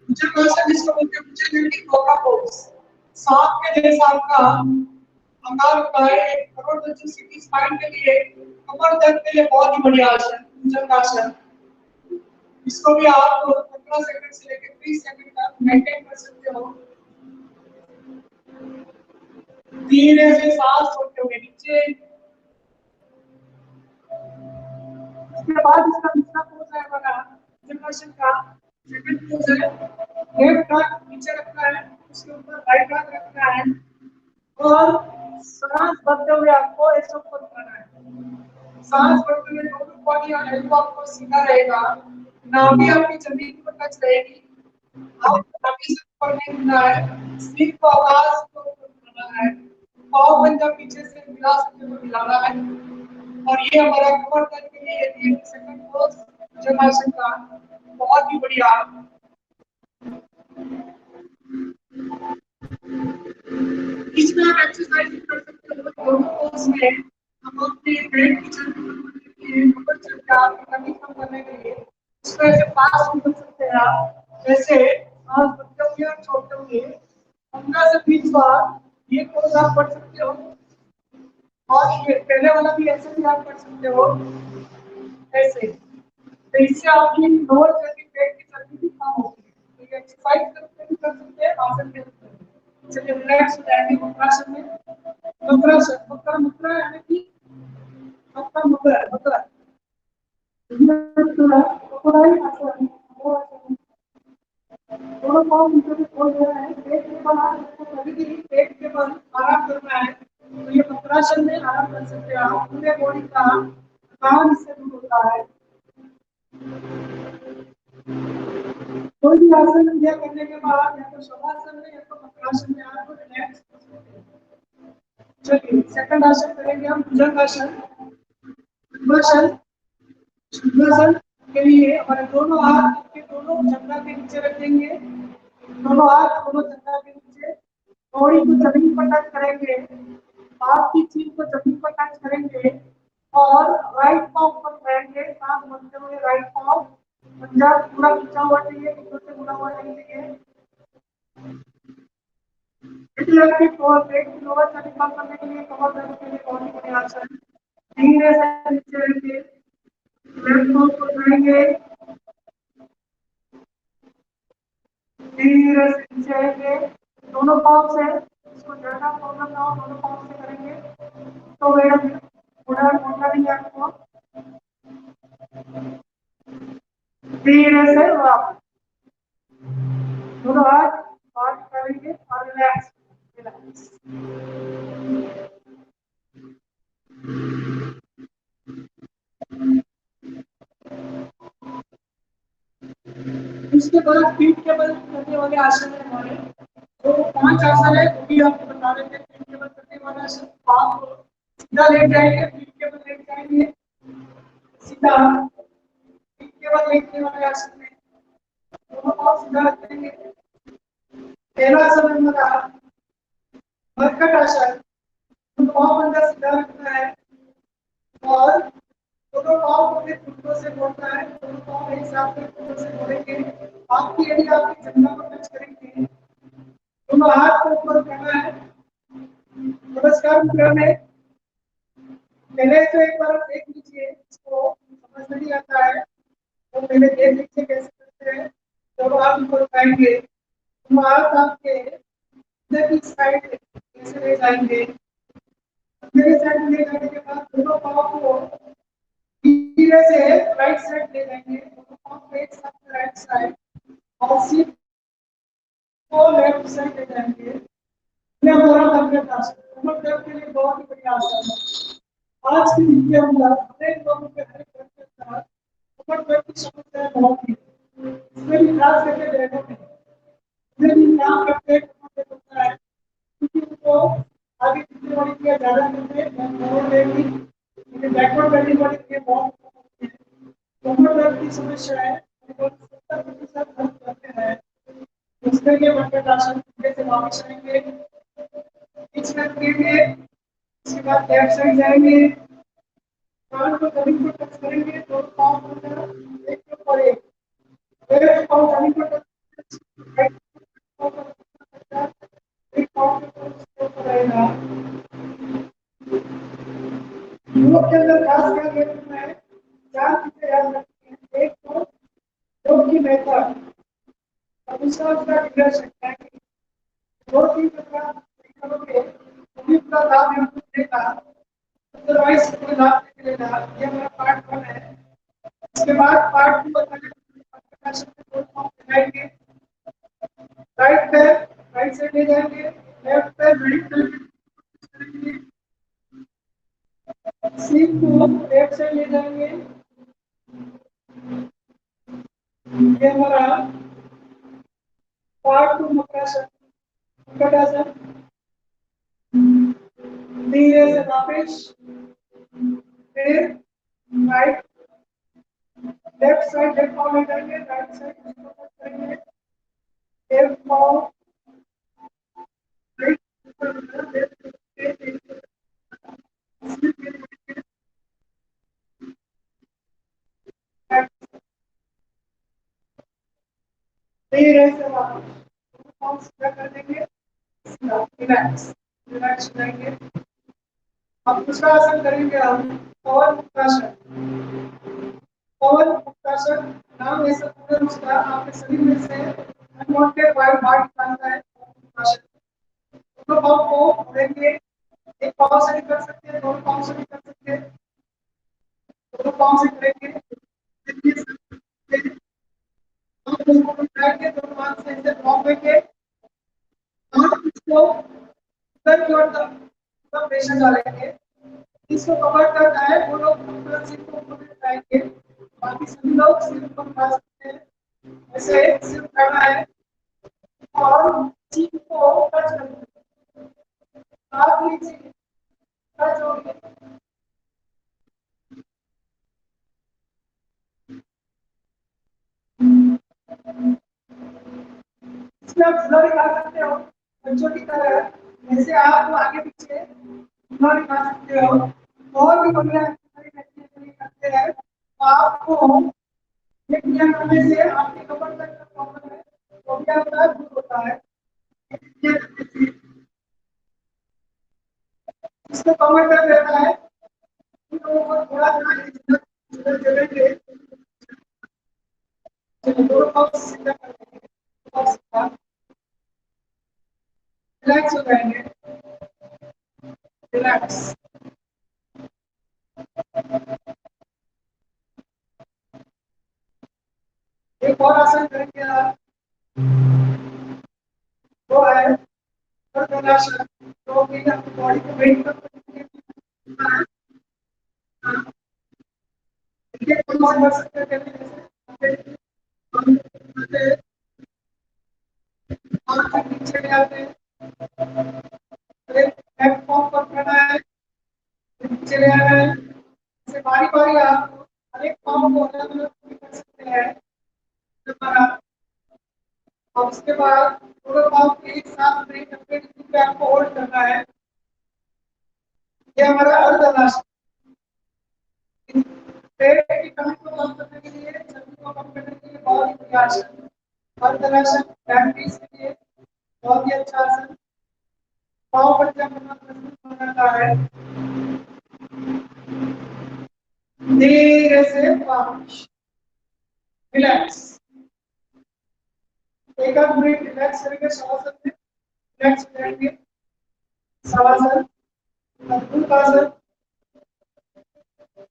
भुजंगासन जिसको बोलते हैं भुजंग कोबरा पोज। सांप के जैसा आपका आकार होता है। एक करोड़रज्जु सीधी स्पाइन के लिए, कमर दर्द के लिए बहुत ही बढ़िया आसन भुजंगासन। इसको भी आप 15 सेकंड से लेकर 30 सेकंड तक मेंटेन कर सकते हो। धीरे से सांस छोड़ते हुए नीचे। उसके बाद इसका दूसरा पोज है हमारा भुजंगासन का सेकंड पोज है। लेफ्ट हाथ नीचे रखना है, उसके ऊपर राइट हाथ रखना है और सांस भरते हुए आपको ऐसे ऊपर उठाना है। सांस भरते हुए दोनों बॉडी और एल्बो आपको सीधा रहेगा, नाभि आपकी जमीन पर टच रहेगी। आप नाभि से ऊपर नहीं उठना है, सिर को आकाश को ऊपर उठाना है, पाँव पंजा पीछे से मिला सकते हुए मिलाना है। और ये हमारा कमर दर्द के लिए ये सेकंड पोज भुजंगासन का बहुत ही बढ़िया। इसमें आप एक्सरसाइज कर सकते हो। दोनों पोज में हम अपने पेट की चर्बी कम करने के लिए, ऊपर चढ़ के आपकी कमी कम करने के लिए इस तरह से पास भी कर सकते हैं आप। जैसे सांस भरते हुए और छोड़ते हुए 15 से 20 बार ये पोज आप कर सकते हो। और ये पहले वाला भी ऐसे भी आप कर सकते हो ऐसे। तो इससे आपकी लोअर चर्बी, पेट की चर्बी भी कम होगी। तो ये एक्सरसाइज करके भी कर सकते हैं, आसन के सकते। चलिए रिलैक्स हो जाएंगे मुद्रासन में। मुद्रासन, मुद्रा मुद्रा यानी कि आपका मुद्रा मुद्रा दोनों पाँव नीचे से खोल देना है। पेट के बल आपको कभी भी पेट के बल आराम करना है। तो ये मुद्रासन में आराम कर सकते हैं आप। पूरे बॉडी का थकान इससे दूर होता है। कोई भी आसन क्रिया करने के बाद या तो शवासन में या तो मुद्रासन में आपको रिलैक्स कर सकते हैं। चलिए सेकंड आसन करेंगे हम भुजंगासन। भुजंगासन शुद्धासन के लिए हमारे दोनों हाथ के दोनों जंघा के नीचे रखेंगे। दोनों हाथ दोनों जंघा के नीचे, बॉडी को जमीन पर टच करेंगे, हाथ की चीन को जमीन पर टच करेंगे और राइट पांव ऊपर उठाएंगे। सांस भरते हुए राइट पांव पंजा पूरा खींचा हुआ चाहिए, ऊपर से मुड़ा हुआ नहीं चाहिए। इसलिए कि पेट की लोअर चर्बी कम करने के लिए, कमर दर्द के लिए बहुत ही बढ़िया आसन। धीरे से नीचे रखिए, लेफ्ट पांव को उठाएंगे, धीरे से नीचे आएंगे। दोनों पांव से इसको ज्यादा प्रॉब्लम ना हो, दोनों पांव से करेंगे तो मैडम थोड़ा मोटा नहीं आपको। धीरे से वापस दोनों हाथ बात करेंगे और रिलैक्स रिलैक्स। इसके बाद पीठ के बल करने वाले आसन है हमारे। तो 5 आसन है, वो भी आपको बता रहे थे। पीठ के बल करने वाला आसन, पांव को सीधा लेट जाएंगे, पीठ के बल लेट जाएंगे सीधा। पीठ के बल लेटने वाले आसन में दोनों पांव सीधा रखेंगे। पहला आसन हमारा मरकट आसन। तो पांव पंजा सीधा रखना है और तो दोनों पाँव अपने घुटनों से मोड़ना है, दोनों पाँव एक साथ में घुटनों से मोड़ेंगे। आपकी एड़ी आपकी जंघा को टच करेंगे, दोनों हाथ को ऊपर करना है। नमस्कार मुद्रा में पहले तो एक बार देख लीजिए, इसको समझ नहीं आता है तो पहले देख लीजिए कैसे करते हैं। जब आप ऊपर उठाएंगे तो हाथ आपके अंदर की साइड कैसे ले जाएंगे, अंदर की साइड ले जाने के बाद दोनों पाँव को धीरे से राइट साइड ले जाएंगे, दोनों पाँव को एक साथ राइट साइड और सीट को लेफ्ट साइड ले जाएंगे। ये हमारा कमर आसन, कमर दर्द के लिए बहुत ही बढ़िया आसन है। आज की वीडियो के अंदर हरेक लोगों के हर वर्ग के अंदर कमर दर्द की समस्या बहुत ही है। इसमें भी खास करके लड़कों में इसमें भी काम करते कमर दर्द होता है, क्योंकि उनको आगे पीछे वाली क्रिया ज्यादा करते हैं, फॉरवर्ड बेंडिंग लेकिन बैकवर्ड बेंडिंग वाली क्रिया बहुत कम होती है। कमर दर्द की समस्या है लगभग 70% हल करते हैं। उसके लिए वर्ग आसन से वापस आएंगे, बीच में करेंगे, उसके बाद लेफ्ट साइड जाएंगे, कान को जमीन पर टच करेंगे, दोनों पाँव को एक के ऊपर एक, एक पाँव जमीन पर टच, राइट पाँव पर एक पाँव के ऊपर रहेगा। योग के अंदर खास क्या देखना है, चार चीजें याद रखनी है। एक तो योग की मेथड और दूसरा उसका डिग्रेशन है, दो तीन प्रकार करोगे तो पूरा लाभ हमको देगा, अदरवाइज कोई लाभ नहीं मिलेगा। ये हमारा पार्ट 1 है। इसके बाद पार्ट 2 बताएंगे, प्रकाशन में दो फॉर्म दिखाएंगे, राइट पैर राइट साइड ले जाएंगे, लेफ्ट पैर राइट साइड करेंगे, सीट को लेफ्ट साइड ले जाएंगे। ये हमारा पार्ट 2 मकरासन, मकरासन धीरे से वापस, फिर राइट लेफ्ट साइड लेफ्ट पाँव ले जाएंगे, राइट साइड करेंगे, लेफ्ट पाँव राइट धीरे से वापस पाँव सीधा कर देंगे, रिलैक्स रिलैक्स हो जाएंगे। अब दूसरा आसन करेंगे हम पवन मुक्तासन। पवन मुक्तासन नाम ऐसा पूरा उसका आपके शरीर में से अनवांटेड वाइट हार्ट निकालता है। दोनों पाँव को मोड़ेंगे, एक पाँव से भी कर सकते हैं, दोनों पाँव से भी कर सकते हैं, दोनों पाँव से करेंगे, उठाएंगे, दोनों हाथ से ऐसे पाँव लेके और इसको ऊपर की ओर तक प्रेशर डालेंगे। इसको कवर करना है, वो लोग अपना सिर को ऊपर उठाएंगे, बाकी सभी लोग सिर ऊपर उठा सकते हैं। ऐसे सिर उठाना है और चीन को टच करना है, आप लीजिए टच हो गया। इसमें आप झूला निकाल सकते हो बच्चों की तरह, जैसे आप आगे पीछे झूला निकाल सकते हो, और भी बढ़िया करते हैं तो आपको ये क्रिया करने से आपके कमर तक का प्रॉब्लम है वो भी आपका दूर होता है। इसको कमर तक रहता है, उन लोगों को थोड़ा सा चलेंगे, दोनों पाँव सीधा कर देंगे, पाँव सीधा रिलैक्स हो जाएंगे, रिलैक्स। एक और आसन करेंगे आप, वो है अर्धनाशन, तो कि अपनी बॉडी को वेट करके ये कौन से कर सकते हैं, जैसे हाथ के नीचे ले आते हैं, लेफ्ट पाँव पर करना है, नीचे ले आना है, ऐसे बारी बारी आप हर एक पाँव को अलग अलग कर सकते हैं। हमारा और उसके बाद दोनों पाँव को एक साथ नहीं करके पे आपको होल्ड करना है। ये हमारा अर्धनाशन, वज्रासन। वज्रासन डायबिटीज के लिए बहुत ही अच्छा आसन। पाँव पर जब मजबूत बनाता है, धीरे से पाँच रिलैक्स, एक आध मिनट रिलैक्स करके शवासन में रिलैक्स करेंगे। शवासन अद्भुत आसन,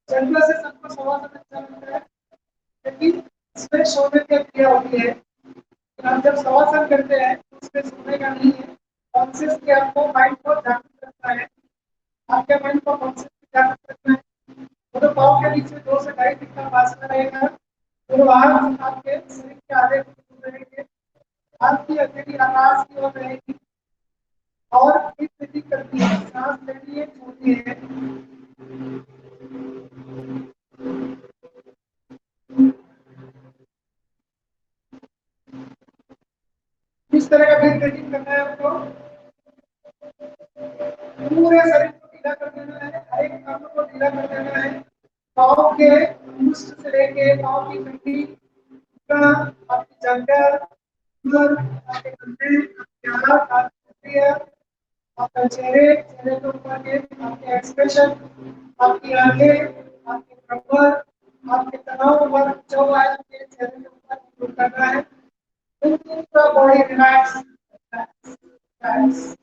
जन्म से सबको शवासन अच्छा लगता है, लेकिन इसमें सोने की क्रिया होती है। आप जब शवासन करते हैं तो उसमें सोने का नहीं है, कॉन्शियस के आपको माइंड को जागृत रखना है, आपके माइंड को कॉन्शियस जागृत रखना है। तो पाँव के नीचे 2 से 2.5 फीट का फासला रहेगा, तो हाथ आपके शरीर के आधे दूर रहेंगे, हाथ की हथेली आकाश की ओर रहेगी और एक गति करती है, सांस लेनी है, छोड़नी है। किस तरह का ब्रीथ ट्रेनिंग करना है आपको? पूरे शरीर को ढीला कर देना है, हर एक अंग को ढीला कर देना है। पाँव के मुष्ट से लेके पाँव की घंटी, आपकी जंघा, आपके कंधे, आपके हाथ, आपकी आपका चेहरे के ऊपर के आपके एक्सप्रेशन, आपकी आंखें, आपके कमर, आपके तनाव पर जो आए के चेहरे के ऊपर इंप्रूव करना है। पूरा बॉडी रिलैक्स, रिलैक्स।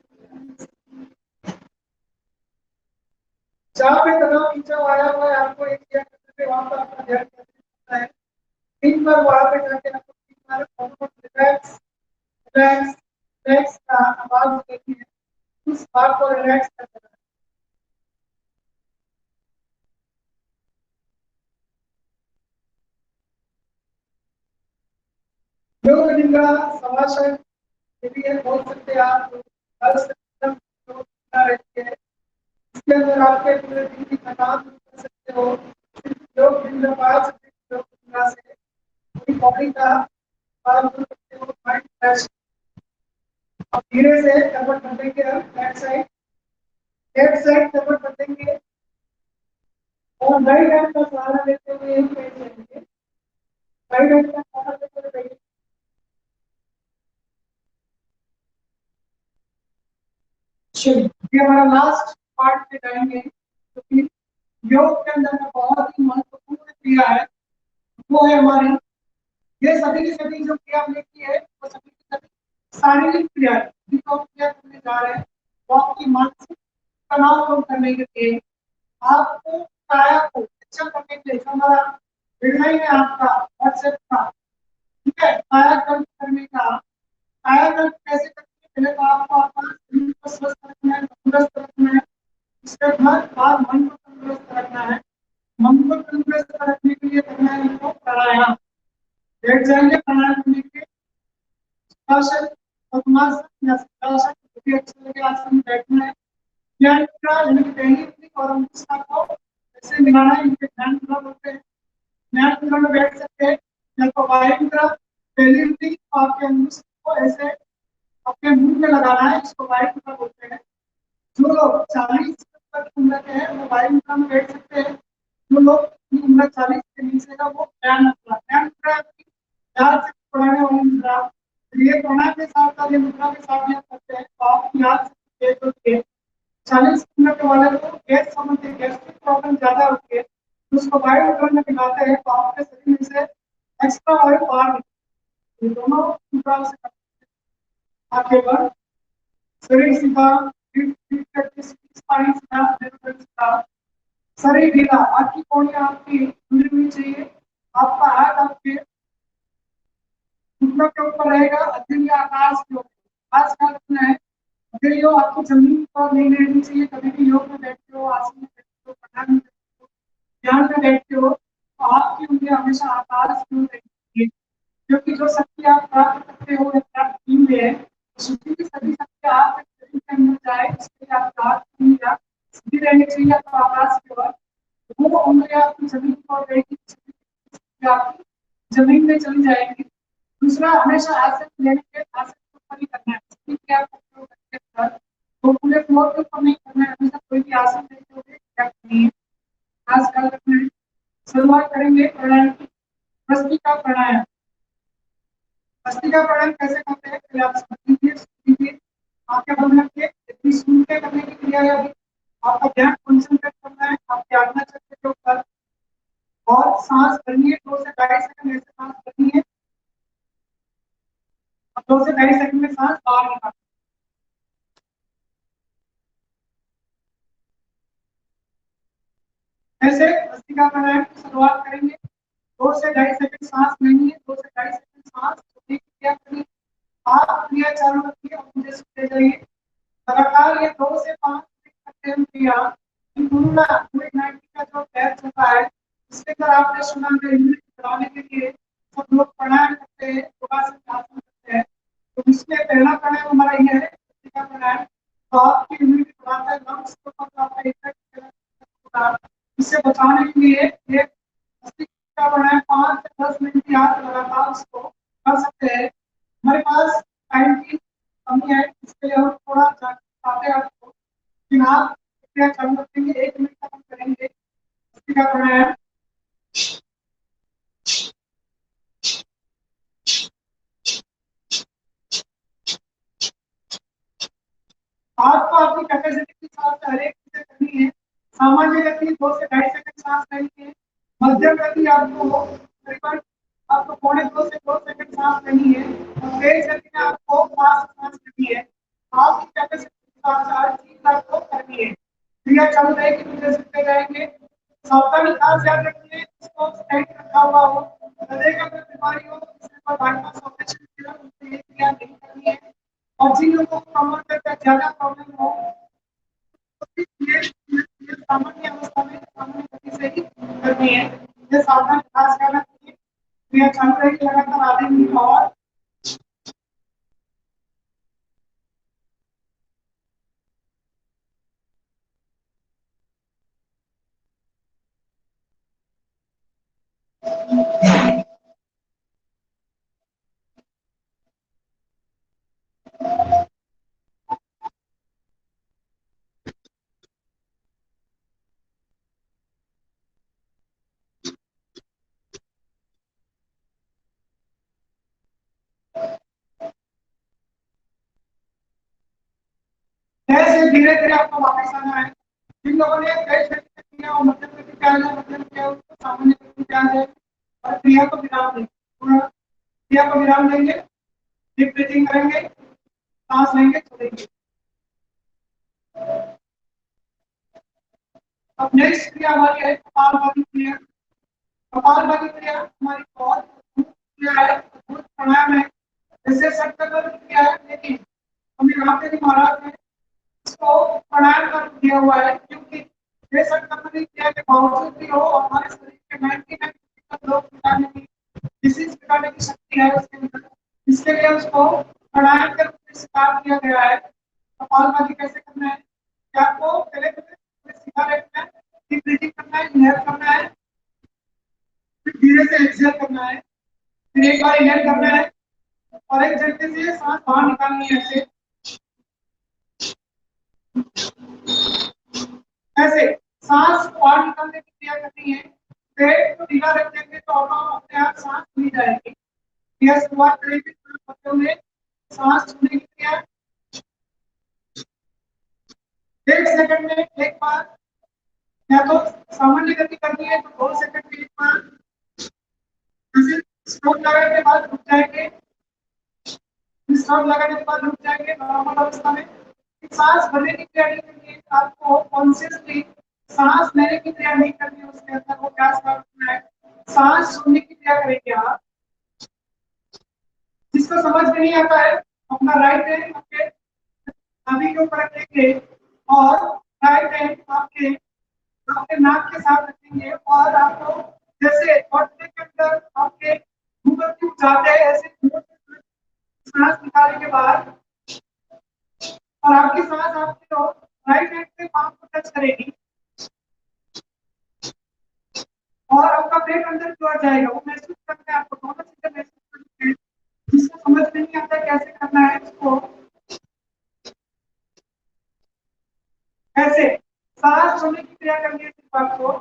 जहाँ पे तनाव खींचा आया हुआ है, आपको एक किया करते हुए वहाँ पर आपका ध्यान केंद्रित करना है। 3 बार वहाँ पे जाके आपको 3 बार रिलैक्स, रिलैक्स, रिलैक्स का आवाज देती है, उस बात को रिलैक्स कर देना है। योग निद्रा समासन ये भी है, बोल सकते हैं आप, रहती है। इसके अंदर आपके पूरे दिन की थकान दूर कर सकते हो। योग निद्रा 5 योग निद्रा से पूरी बॉडी का आराम कर सकते हो, माइंड फ्रेश। अब धीरे से कन्वर्ट कर देंगे हम लेफ्ट साइड कन्वर्ट कर देंगे और राइट हैंड का सहारा लेते हुए एक पैर चलेंगे, राइट हैंड का सहारा लेते हुए बैठेंगे। ये हमारा लास्ट पार्ट पे जाएंगे, तो फिर योग के अंदर में बहुत ही महत्वपूर्ण क्रिया है, वो है हमारी, ये सभी की सभी जो क्रिया हमने की है वो सभी की सभी शारीरिक क्रिया है, जिनको हम क्रिया करने जा रहे हैं वो आपकी मानसिक तनाव कम करने के लिए, आपको काया को अच्छा करने के लिए, हमारा निर्णय है आपका व्हाट्सएप का, ठीक है, कायाकल्प करने का। कायाकल्प कैसे करते हैं? पहले तो आपको अपना शरीर को स्वस्थ रखना है, तंदुरुस्त रखना है, इसके बाद मन को तंदुरुस्त रखना है। मन को तंदुरुस्त रखने के लिए करना है आपको प्राणायाम। बैठ जाएंगे, प्राणायाम करने के आसन, पद्मासन या सिद्धासन, जो भी अच्छा लगे आसन में बैठना है। ध्यान मुद्रा यानी कि पहली उंगली और अंगुष्ठा को ऐसे मिलाना है, इनके ध्यान मुद्रा बोलते हैं। ध्यान मुद्रा में बैठ सकते हैं, या तो वायु मुद्रा, पहली उंगली आपके अंगुष्ठ को ऐसे अपने मुंह में लगाना है, इसको वायु मुद्रा बोलते हैं। जो लोग 40 तक उम्र के हैं वो वायु मुद्रा में बैठ सकते हैं, जो लोग उम्र 40 के नीचे का वो ध्यान मुद्रा। ध्यान मुद्रा आपकी याद से पढ़ाने वाली मुद्रा, ये प्राणायाम के साथ साथ ये मुद्रा के साथ याद करते हैं तो आपकी याद से तेज होती है। 40 उम्र के वाले को गैस संबंधी गैस्ट्रिक प्रॉब्लम ज्यादा होती है, उसको वायु मुद्रा में दिखाते हैं तो आपके शरीर में से एक्स्ट्रा वायु बाहर निकलती है। दोनों मुद्रा से आगे बढ़, शरीर सीधा, शरीर ढीला, आपकी कोहनियां आपकी खुली हुई चाहिए, आपका हाथ आपके घुटनों के ऊपर रहेगा, हथेली आकाश की ओर, आज का रखना है। हथेली आपको जमीन पर नहीं रहनी चाहिए। कभी भी योग में बैठते हो, आसन में बैठते हो, प्राणायाम में बैठते हो, ध्यान में बैठते हो तो आपकी उंगलियां हमेशा आकाश की ओर रहनी चाहिए, क्योंकि जो शक्ति आप प्राप्त करते हो या प्राप्त की हुई है, शक्ति की सभी शक्ति आप शरीर के अंदर जाए, इसके लिए आपका हाथ उंगलियां सीधी रहनी चाहिए, तो आकाश की ओर वो उंगलियां आपकी जमीन पर रहेगी, आपकी जमीन में चली जाएगी। दूसरा, हमेशा आसन लेने के आसन के ऊपर ही करना है, ठीक है, आपको तो पूरे फ्लोर के ऊपर नहीं करना है, हमेशा कोई भी आसन लेते हुए क्या करनी है, खास ख्याल रखना है। शुरुआत करेंगे प्राणायाम की, भस्त्रिका प्राणायाम। किया है अभी। आपका ध्यान कंसंट्रेट करना है आपके आज्ञा चक्र के ऊपर और सांस भरनी है 2 से 2.5 सेकंड ऐसे सांस भरनी है और 2 से 2.5 सेकंड में सांस बाहर निकालनी है। ऐसे भस्त्रिका प्राणायाम की शुरुआत करेंगे। 2 से 2.5 सेकंड सांस लेनी है, 2 से 2.5 सेकंड सांस छोड़ने की क्रिया करनी है। आप क्रिया चालू रखिए और मुझे सुनते जाइए। लगातार ये 2 से 5 मिनट करते हैं क्रिया। कोरोना कोविड-19 का जो बैच चल रहा है उसके अंदर आपने सुना है इम्यूनिटी बढ़ाने के लिए सब लोग प्राणायाम करते हैं, योगासन आसन करते हैं। तो इसमें पहला प्राणायाम हमारा ये है भस्त्रिका प्राणायाम। तो आपकी इम्यूनिटी बढ़ाता है, लंग्स के ऊपर आपका इफेक्ट होगा। इससे बचाने के लिए एक भस्त्रिका प्राणायाम 5 से 10 मिनट की आप लगातार उसको कर सकते हैं। हमारे पास टाइम की कमी है इसके लिए हम थोड़ा चाहते हैं आपको, लेकिन आप क्रिया चालू रखेंगे 1 मिनट तक हम करेंगे भस्त्रिका प्राणायाम। आपको आपकी कैपेसिटी के हिसाब से हर एक चीजें करनी है। सामान्य गति 2 से 2.5 सेकंड सांस लेनी है। मध्यम गति आपको करीबन आपको 1.25 से 2 सेकंड सांस लेनी है और तेज गति में आपको 5 सांस लेनी है। आपकी कैपेसिटी के हिसाब से हर चीज आपको करनी है। क्रिया चालू रहेगी, मुझे सुनते जाएंगे। सावधानी खास याद रखिए इसको टाइट रखा हुआ हो, हृदय का कोई बीमारी हो इसके ऊपर बाईपास ऑपरेशन किया उनसे ये क्रिया नहीं करनी है। और जिन लोगों को कमर दर्द का ज्यादा प्रॉब्लम हो तो ये सामान्य अवस्था में सामान्य गति से ही करनी है। ये सावधान खास ख्याल रखिए। क्रिया चालू रहेगी लगातार आधे मिनट और। ऐसे धीरे धीरे आपको वापस आना है। जिन लोगों ने तेज गति से किया और मध्यम गति पे आ जाए, मध्यम किया उसको सामान्य गति पे आ जाए और क्रिया को विराम देंगे। क्रिया को विराम देंगे, डीप ब्रीथिंग करेंगे, सांस लेंगे, छोड़ेंगे। अब नेक्स्ट क्रिया हमारी है कपालभाति क्रिया। कपालभाति क्रिया हमारी बहुत क्रिया है, बहुत प्राणायाम है। जैसे सत्तर क्रिया है, लेकिन हमें रामदेव जी महाराज ने इसको प्राणायाम कर दिया हुआ है क्योंकि ये सत्तर क्रिया के बावजूद भी हो हमारे शरीर के 99% लोग मिटाने की डिसीज मिटाने की शक्ति है उसके अंदर। इसके लिए उसको प्राणायाम के रूप में सिखा दिया गया है। कपालभाति कैसे करना है कि आपको पहले सिखा रखना है, डीप ब्रीथिंग करना है, इनहेल करना है, फिर धीरे से एक्सहेल करना है, फिर एक बार इनहेल करना है और एक झटके से सांस बाहर निकालनी है। ऐसे सांस बाहर निकालने की क्रिया करनी है। पेट को ढीला रख देंगे तो अपने आप सांस खुल जाएगी। यह शुरुआत करेंगे बच्चों में सांस छोड़ने की क्रिया 1 सेकंड में एक बार, या तो सामान्य गति करनी है तो 2 सेकंड में एक बार। जैसे स्ट्रोक लगाने के बाद रुक जाएंगे, स्ट्रोक लगाने के बाद रुक जाएंगे नॉर्मल अवस्था में। सांस भरने की क्रिया नहीं करनी है, आपको कॉन्शियसली सांस लेने की क्रिया नहीं करनी है। उसके अंदर वो क्या करना है, सांस छोड़ने की क्रिया करेंगे आप। जिसको समझ में नहीं आता है अपना राइट हैंड आपके नाभि के ऊपर रखेंगे और राइट हैंड आपके आपके नाक के साथ रखेंगे और आपको जैसे घुटने के अंदर आपके मुंह पर क्यों जाते हैं ऐसे सांस निकालने के बाद और आपकी सांस आपके राइट हैंड से पांव को टच करेगी और आपका पेट अंदर की ओर जाएगा। वो महसूस करते हैं, आपको दोनों चीजें महसूस करते हैं। जिसको समझ में नहीं आता कैसे करना है इसको, ऐसे सांस छोड़ने की क्रिया करनी है सिर्फ आपको।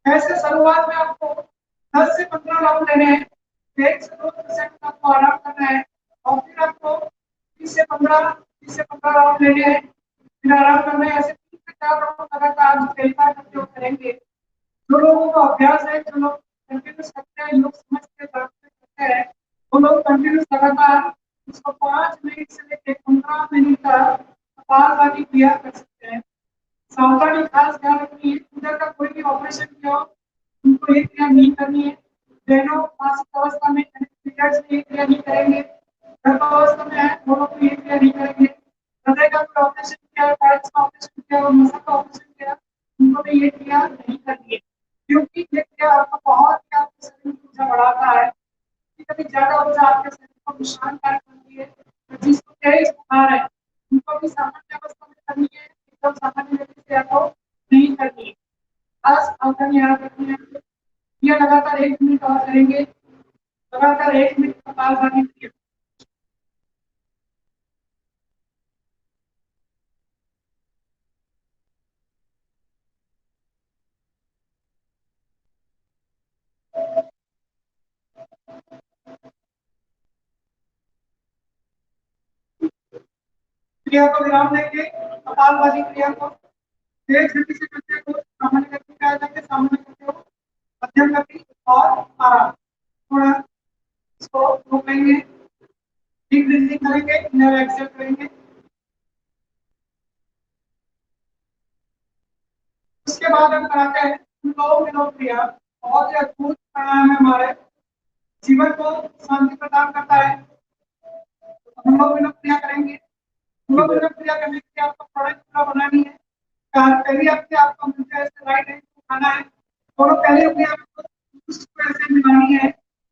ऐसे शुरुआत में आपको 10 से 15 राउंड लेने हैं। 1 से 2 सेकंड आपको आराम करना है और फिर आपको 20 से 15 इससे 15 राउंड लेने हैं, फिर आराम करना है। ऐसे 3 से 4 राउंड लगातार खेलना करते हुए करेंगे। जो लोगों को अभ्यास है, जो लोग कंटिन्यूस करते हैं, लोग समझते करते हैं, वो लोग कंटिन्यूस लगातार इसको 5 मिनट से लेकर 15 मिनट तक कपालभाति क्रिया कर सकते हैं। सावधानी खास ध्यान रखनी है, उधर का कोई भी ऑपरेशन किया हो उनको ये क्रिया नहीं करनी है। बहनों मासिक अवस्था में पीरियड्स में ये क्रिया नहीं करेंगे, गर्भावस्था में है वो लोग ये क्रिया नहीं करेंगे। हृदय का कोई ऑपरेशन किया है, पैल्स का ऑपरेशन किया है, मसल का ऑपरेशन किया, उनको भी ये क्रिया नहीं करनी है, क्योंकि ये क्रिया आपको बहुत ही आपके शरीर की ऊर्जा बढ़ाता है। कभी ज्यादा ऊर्जा आपके शरीर को नुकसानकारक बनती है। तो जिसको तेज बुखार है उनको भी सामान्य अवस्था में करनी है, एकदम सामान्य व्यक्ति से आपको नहीं करनी है। खास सावधानी याद रखनी है। ये लगातार 1 मिनट और करेंगे, लगातार 1 मिनट कपालभाति क्रिया। क्रिया को विराम देंगे, कपालभाति क्रिया को तेज गति से करते हो, सामान्य गति में आ जाएंगे, सामान्य करते हो, मध्यम गति और आराम। थोड़ा इसको रोकेंगे, डीप ब्रीथिंग करेंगे, इनर एक्सहेल करेंगे। उसके बाद हम कराते हैं अनुलोम विलोम क्रिया। बहुत ही अद्भुत प्राणायाम है, हमारे जीवन को शांति प्रदान करता है। अनुलोम विलोम क्रिया करेंगे। अनुलोम विलोम क्रिया करने के लिए आपको प्रोडक्ट पूरा बनानी है। पहली आपके आपको मिलता है राइट हैंड को खाना है, दोनों पहले अपने आपको ऐसे मिलानी है।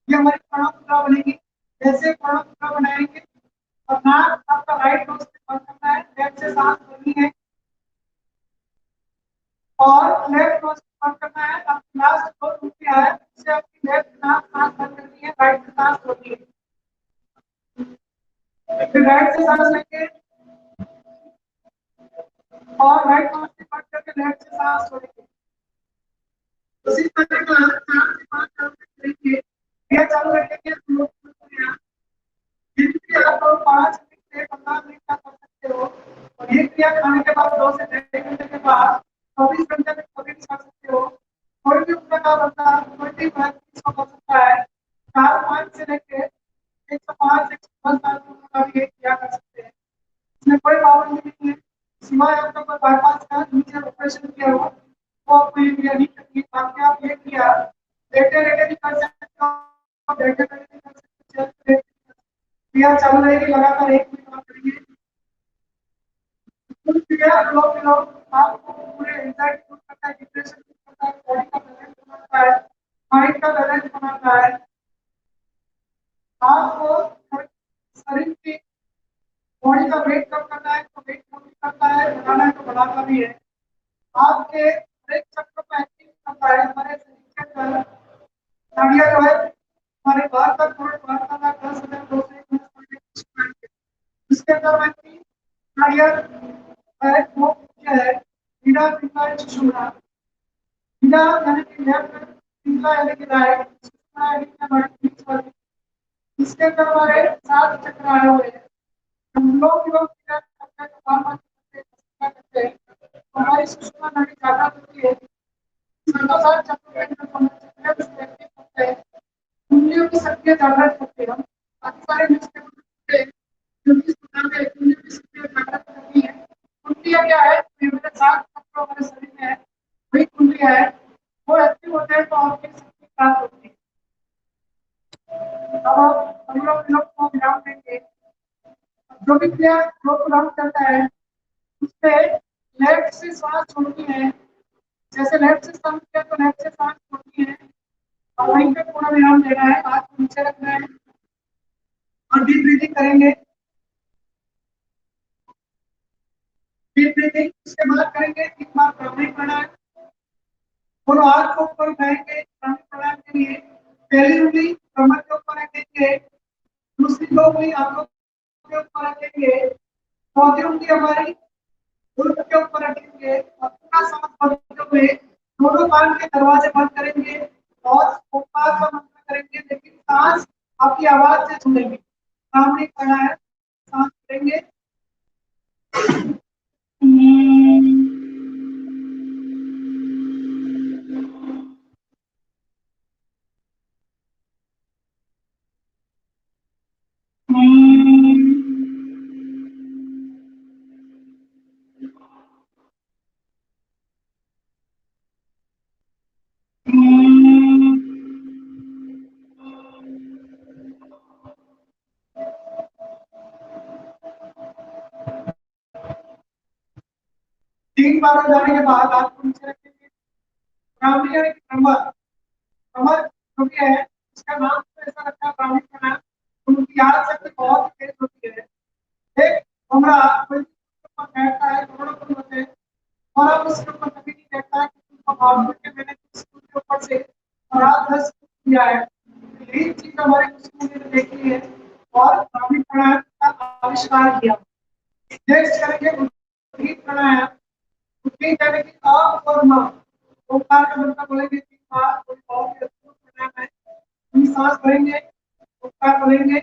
ये हमारी प्रणव बनेगी। जैसे प्रणव बनाएंगे और नाक आपका राइट नोज से बंद करना है, लेफ्ट से सांस भरनी है और लेफ्ट नोज बंद करना है। अब लास्ट दो टूटिया है, इससे आपकी लेफ्ट नाक सांस बंद करनी है, राइट से सांस भरनी है। फिर राइट से सांस लेंगे और राइट नोज से बंद करके लेफ्ट से सांस छोड़ेंगे। उसी तरह का 4 से 5 राउंड करेंगे। यह चालू रखेंगे तो लोग क्रिया आप 5 से 15 मिनट तक कर सकते हो। और ये क्रिया खाने के बाद 2 से 3 घंटे के बाद 24 घंटे तक कभी भी कर सकते हो। कोई भी उम्र का बंदा कोई भी वर्ग इसको कर सकता है। 4-5 से लेकर 105 110 साल की उम्र का भी ये क्रिया कर सकते हैं। इसमें कोई पाबंदी नहीं है, सिवाय आपका कोई बाईपास का नीचे ऑपरेशन किया हुआ वो आपको ये क्रिया नहीं करनी है। बाकी आप ये क्रिया लेटे लेटे भी कर सकते हो, बैठे बैठे भी कर सकते हो। क्रिया चालू रहेगी, लगातार 1 मिनट और करेंगे। क्रिया आपको पूरे एंजाइटी दूर करता है, डिप्रेशन दूर करता है, बॉडी का बैलेंस बनाता है, माइंड का बैलेंस बनाता है। आपको शरीर की बॉडी का वेट कम करना है तो वेट कम भी करता है, बढ़ाना है तो बढ़ाता भी है। आपके हरेक चक्र को एक्टिव करता है। हमारे शरीर के अंदर नाड़ियां जो है हमारे बाहर का थोड़ा बाहर का 10,200 इसके अंदर व्यक्ति नाड़ियां वो क्या है मीरा पिंगला सुषुम्ना। मीरा यानी कि लेफ्ट, पिंगला यानी कि राइट, सुषुम्ना यानी कि हमारी बीच वाली। इसके अंदर हमारे 7 चक्र आए हुए हैं। हम लोग क्या करते हैं हमारी सुषुम्ना नाड़ी ज्यादा होती है। 7 चक्रों के अंदर हम चक्र हैं, उंगलियों की संख्या ज्यादा होती है। बाकी सारे मिक्स हैं क्योंकि इस प्रकार के उंगलियों की संख्या ज्यादा होती है। उंगलियां क्या है, हमारे 7 चक्र हमारे शरीर में है, वही उंगलियां है, वो एक्टिव होते हैं तो आपकी शक्ति प्राप्त होती है। अब हम लोग को विराम देंगे। जो भी क्रिया जो विराम करता है उससे लेफ्ट से सांस छोड़नी है। जैसे लेफ्ट से सांस किया तो लेफ्ट से सांस छोड़नी है और वहीं पे पूरा विराम देना है। हाथ को नीचे रखना है और डीप ब्रीथिंग करेंगे। डीप ब्रीथिंग उसके बाद करेंगे 3 बार भ्रामरी प्राणायाम। दोनों हाथ को ऊपर उठाएंगे भ्रामरी प्राणायाम के लिए। पहली उंगली कमर के ऊपर रखेंगे, दूसरी 2 उंगली आंखों के ऊपर रखेंगे, चौथी उंगली हमारी गुरुत्व के ऊपर रखेंगे और पूरा सांस भरते हुए दोनों कान के दरवाजे बंद करेंगे और ओंकार का मंत्र करेंगे, लेकिन सांस आपकी आवाज से सुनेंगे। भ्रामरी प्राणायाम सांस करेंगे 3 बार हो जाने के बाद हाथ को नीचे रखेंगे। ब्राह्मणी यानी कि भ्रमर, भ्रमर जो भी है इसका नाम तो ऐसा रखा है ब्राह्मणी का नाम, उनकी याद शक्ति बहुत तेज होती है। एक भमरा कोई ऊपर बैठता है, करोड़ों को होते हैं और अब उसके ऊपर कभी नहीं देखता है कि उनको भाव करके मैंने स्कूल के ऊपर से रात 10 किया है। यही चीज हमारे स्कूल में देखी है और ब्राह्मणी प्राणायाम का आविष्कार किया। नेक्स्ट करेंगे उद्गीत प्राणायाम। उद्गीत यानी कि अ और म, ओंकार का मंत्र बोलेंगे 3 बार, कोई बहुत ही अद्भुत प्राणायाम है। हम सांस भरेंगे, ओंकार बोलेंगे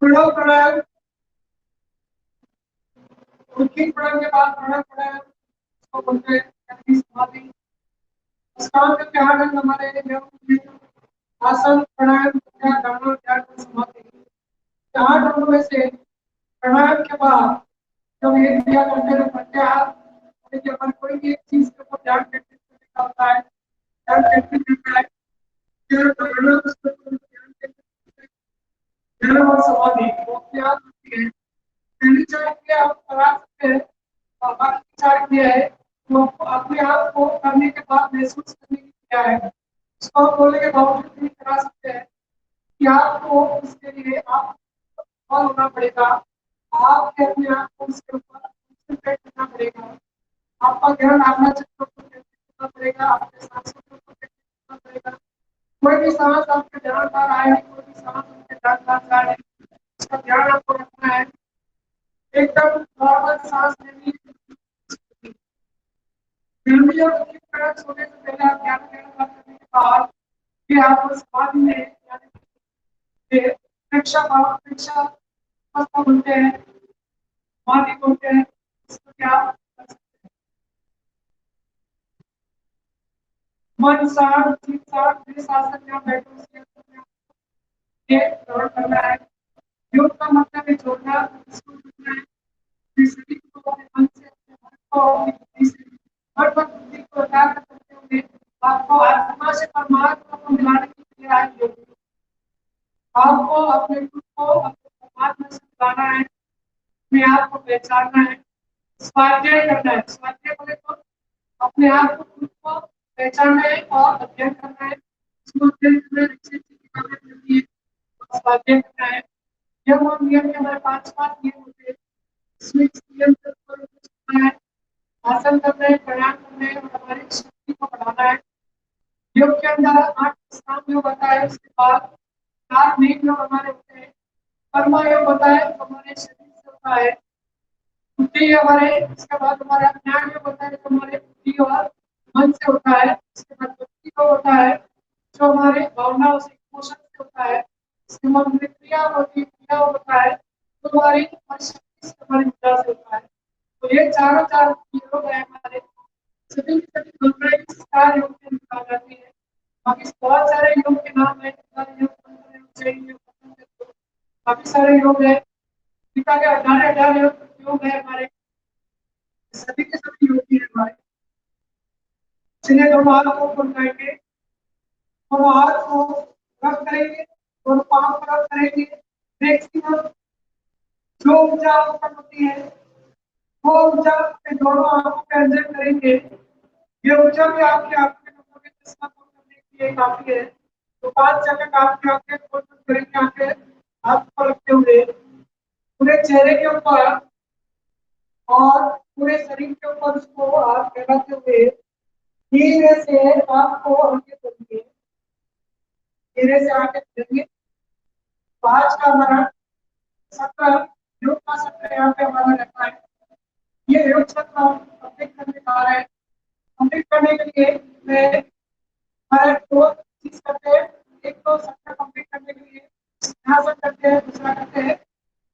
प्रणव प्राणायाम। उद्गीत प्राणायाम के बाद प्रणव प्राणायाम इसको बोलते हैं यानी समाधि। अष्टांग के 8 अंग हमारे आसन, प्राणायाम, ध्यान, ध्यान, समाधि। 8 अंगों में से प्राणायाम के बाद जब एक क्रिया करते हैं प्रत्याहार, देखिए अपन कोई भी एक चीज के ऊपर ध्यान केंद्रित करने का होता है, ध्यान केंद्रित करना है, फिर प्राणायाम उस पर ध्यान केंद्रित करना है, ध्यान और समाधि वो क्या होती है। पहली 4 क्रिया आप करा सकते हैं और बाकी 4 क्रिया है वो अपने आप को करने के बाद महसूस करने की क्रिया है। इसको आप बोलने के बावजूद भी करा सकते हैं कि आपको इसके लिए आप फॉलो होना पड़ेगा, आपके अपने आप को उसके ऊपर कंसंट्रेट करना पड़ेगा, आपका ध्यान अपना चक्रों को केंद्रित करना पड़ेगा, आपके सांसों को केंद्रित करना पड़ेगा। कोई भी सांस आपके ध्यान बाहर आए, कोई भी सांस आपके ध्यान बाहर जाए, उसका ध्यान आपको रखना है। एकदम नॉर्मल सांस लेनी है। फैमिली और उनकी तरह सोने से पहले आप ध्यान करने के बाद फिर आप समाधि में यानी प्रेक्षा अवस्था बोलते हैं, समाधि बोलते हैं, इसको क्या कर सकते हैं। मन शांत, चित्त शांत, जिस आसन में आप बैठो उसके ये ग्रहण करना है। योग का मतलब है जोड़ना, इसको जोड़ना है अपने शरीर को अपने मन से, अपने मन को अपनी बुद्धि से, हर वक्त बुद्धि को एकाग्र करते हुए आपको आत्मा से परमात्मा को मिलाने की क्रिया है योग। आपको अपने खुद को अपने परमात्मा से मिलाना है, अपने आप को पहचानना है, स्वाध्याय करना है। स्वाध्याय बोले तो अपने आप को खुद को पहचानना है और अध्ययन करना है। इसको अध्ययन करना है, अच्छी अच्छी किताबें पढ़नी है और स्वाध्याय करना है। यम और नियम के हमारे 5 नियम होते हैं। इसमें इस नियम के ऊपर करना है, आसन करना है, प्राणायाम करना है और हमारी शक्ति को बढ़ाना है। योग के अंदर 8 साम योग होता है, उसके बाद 4 मेन योग हमारे होते हैं। कर्म योग होता है जो हमारे शरीर से होता है, बुद्धि हमारे, इसके बाद हमारा ज्ञान योग होता है जो हमारे बुद्धि और मन से होता है। इसके बाद भक्ति योग होता है जो हमारे भावनाओं से, इमोशन से होता है। इसके बाद हमारी क्रिया होती है, क्रिया होता है जो हमारी शक्ति से, हमारी ऊर्जा से होता है। तो ये चारों 4 योग है हमारे, सभी कॉन्फ्रेंस 4 योग के निकाल जाती है। बाकी बहुत सारे योग के नाम है, काफी सारे योग है, गीता के 18 योग है हमारे, सभी के सभी योग ही है हमारे। चलिए दोनों हाथ को ऊपर उठाएंगे, दोनों हाथ को रब करेंगे, दोनों पांव को रब करेंगे। मैक्सिमम जो ऊर्जा उत्पन्न होती है वो ऊर्जा के दोनों आंखों पे एंजॉय करेंगे। ये ऊर्जा भी आपके आंखें नंबर के चश्मा को करने के लिए काफी है। तो 5 सेकंड आपकी आंखें खोल कर करेंगे, आंखें हाथ पर रखते हुए पूरे चेहरे के ऊपर और पूरे शरीर के ऊपर उसको हाथ फैलाते हुए धीरे से आपको आंखें खोलेंगे, धीरे से आंखें खोलेंगे। आज का हमारा सत्र, योग का सत्र यहाँ पे हमारा रहता है। ये योग सत्र कंप्लीट करने जा रहे हैं। कंप्लीट करने के लिए मैं हमारे दो चीज करते हैं। एक तो सबका कंप्लीट करने के लिए सिंहासन करते हैं, दूसरा करते हैं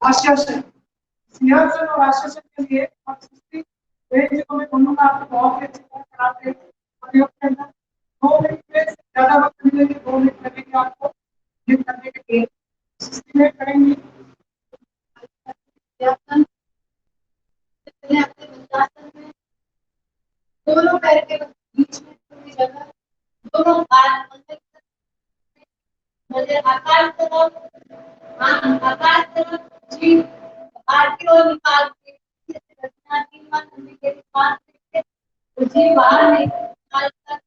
आश्वासन। सिंहासन और आश्वासन के लिए हम सुस्ती को मैं दोनों का आपको बहुत ही अच्छी तरह कराते हैं। प्रयोग करना 2 मिनट में ज्यादा वक्त मिलेंगे, 2 मिनट लगेंगे आपको ये करने के लिए। सुस्ती में करेंगे दोनों पैर के बीच में थोड़ी जगह, दोनों आकाश तरफ, आकाश तरफ जी बाहर की ओर निकाल के रचना की मन के पास तो जी बाहर निकाल कर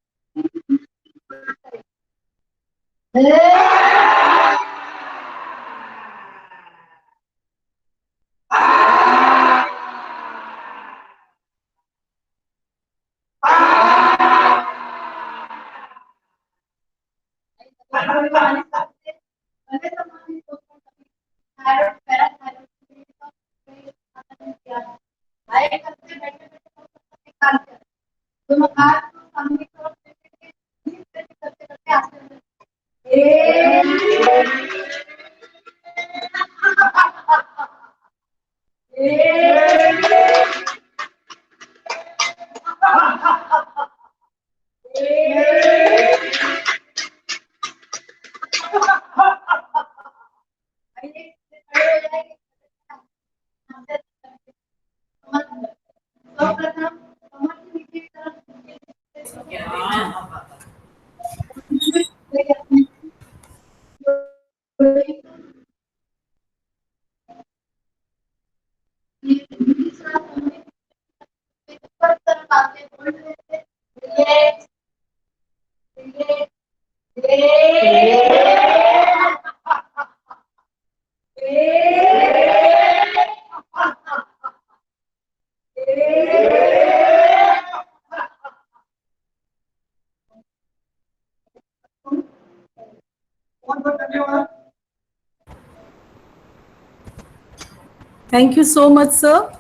Thank you so much, sir.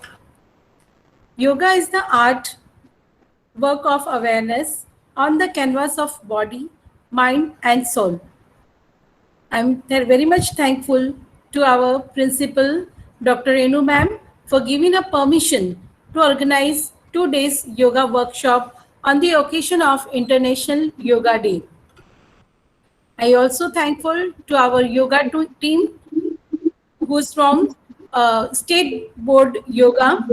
Yoga is the art work of awareness on the canvas of body, mind, and soul. I'm very much thankful to our principal, Dr. Renu ma'am, for giving a permission to organize 2 days yoga workshop on the occasion of International Yoga Day. I also thankful to our yoga team who's from State Board Yoga,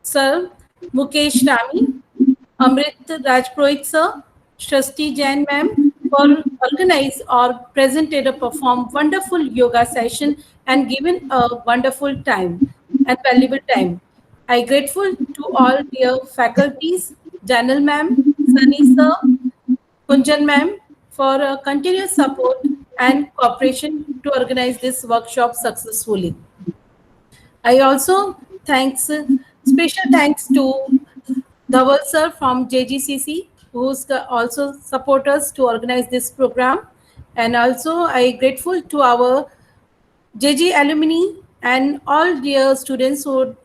Sir Mukesh Rami, Amrit Rajpurohit sir, Shasti Jain ma'am for organize or presented or perform wonderful yoga session and given a wonderful time and valuable time. I grateful to all dear faculties, Janal ma'am, Sunny sir, Kunjan ma'am for continuous support and cooperation to organize this workshop successfully. I also special thanks to Dhaval sir from JGCC, who's also support us to organize this program. And also I grateful to our JG alumni and all dear students who would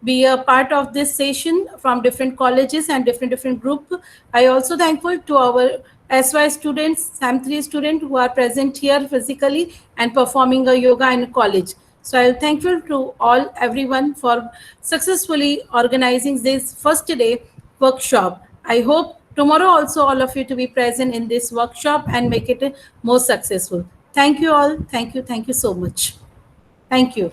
be a part of this session from different colleges and different group. I also thankful to our SY students, SAM3 students who are present here physically and performing a yoga in college. So I'm thankful to everyone for successfully organizing this first day workshop. I hope tomorrow also all of you to be present in this workshop and make it more successful. Thank you all. Thank you so much. Thank you.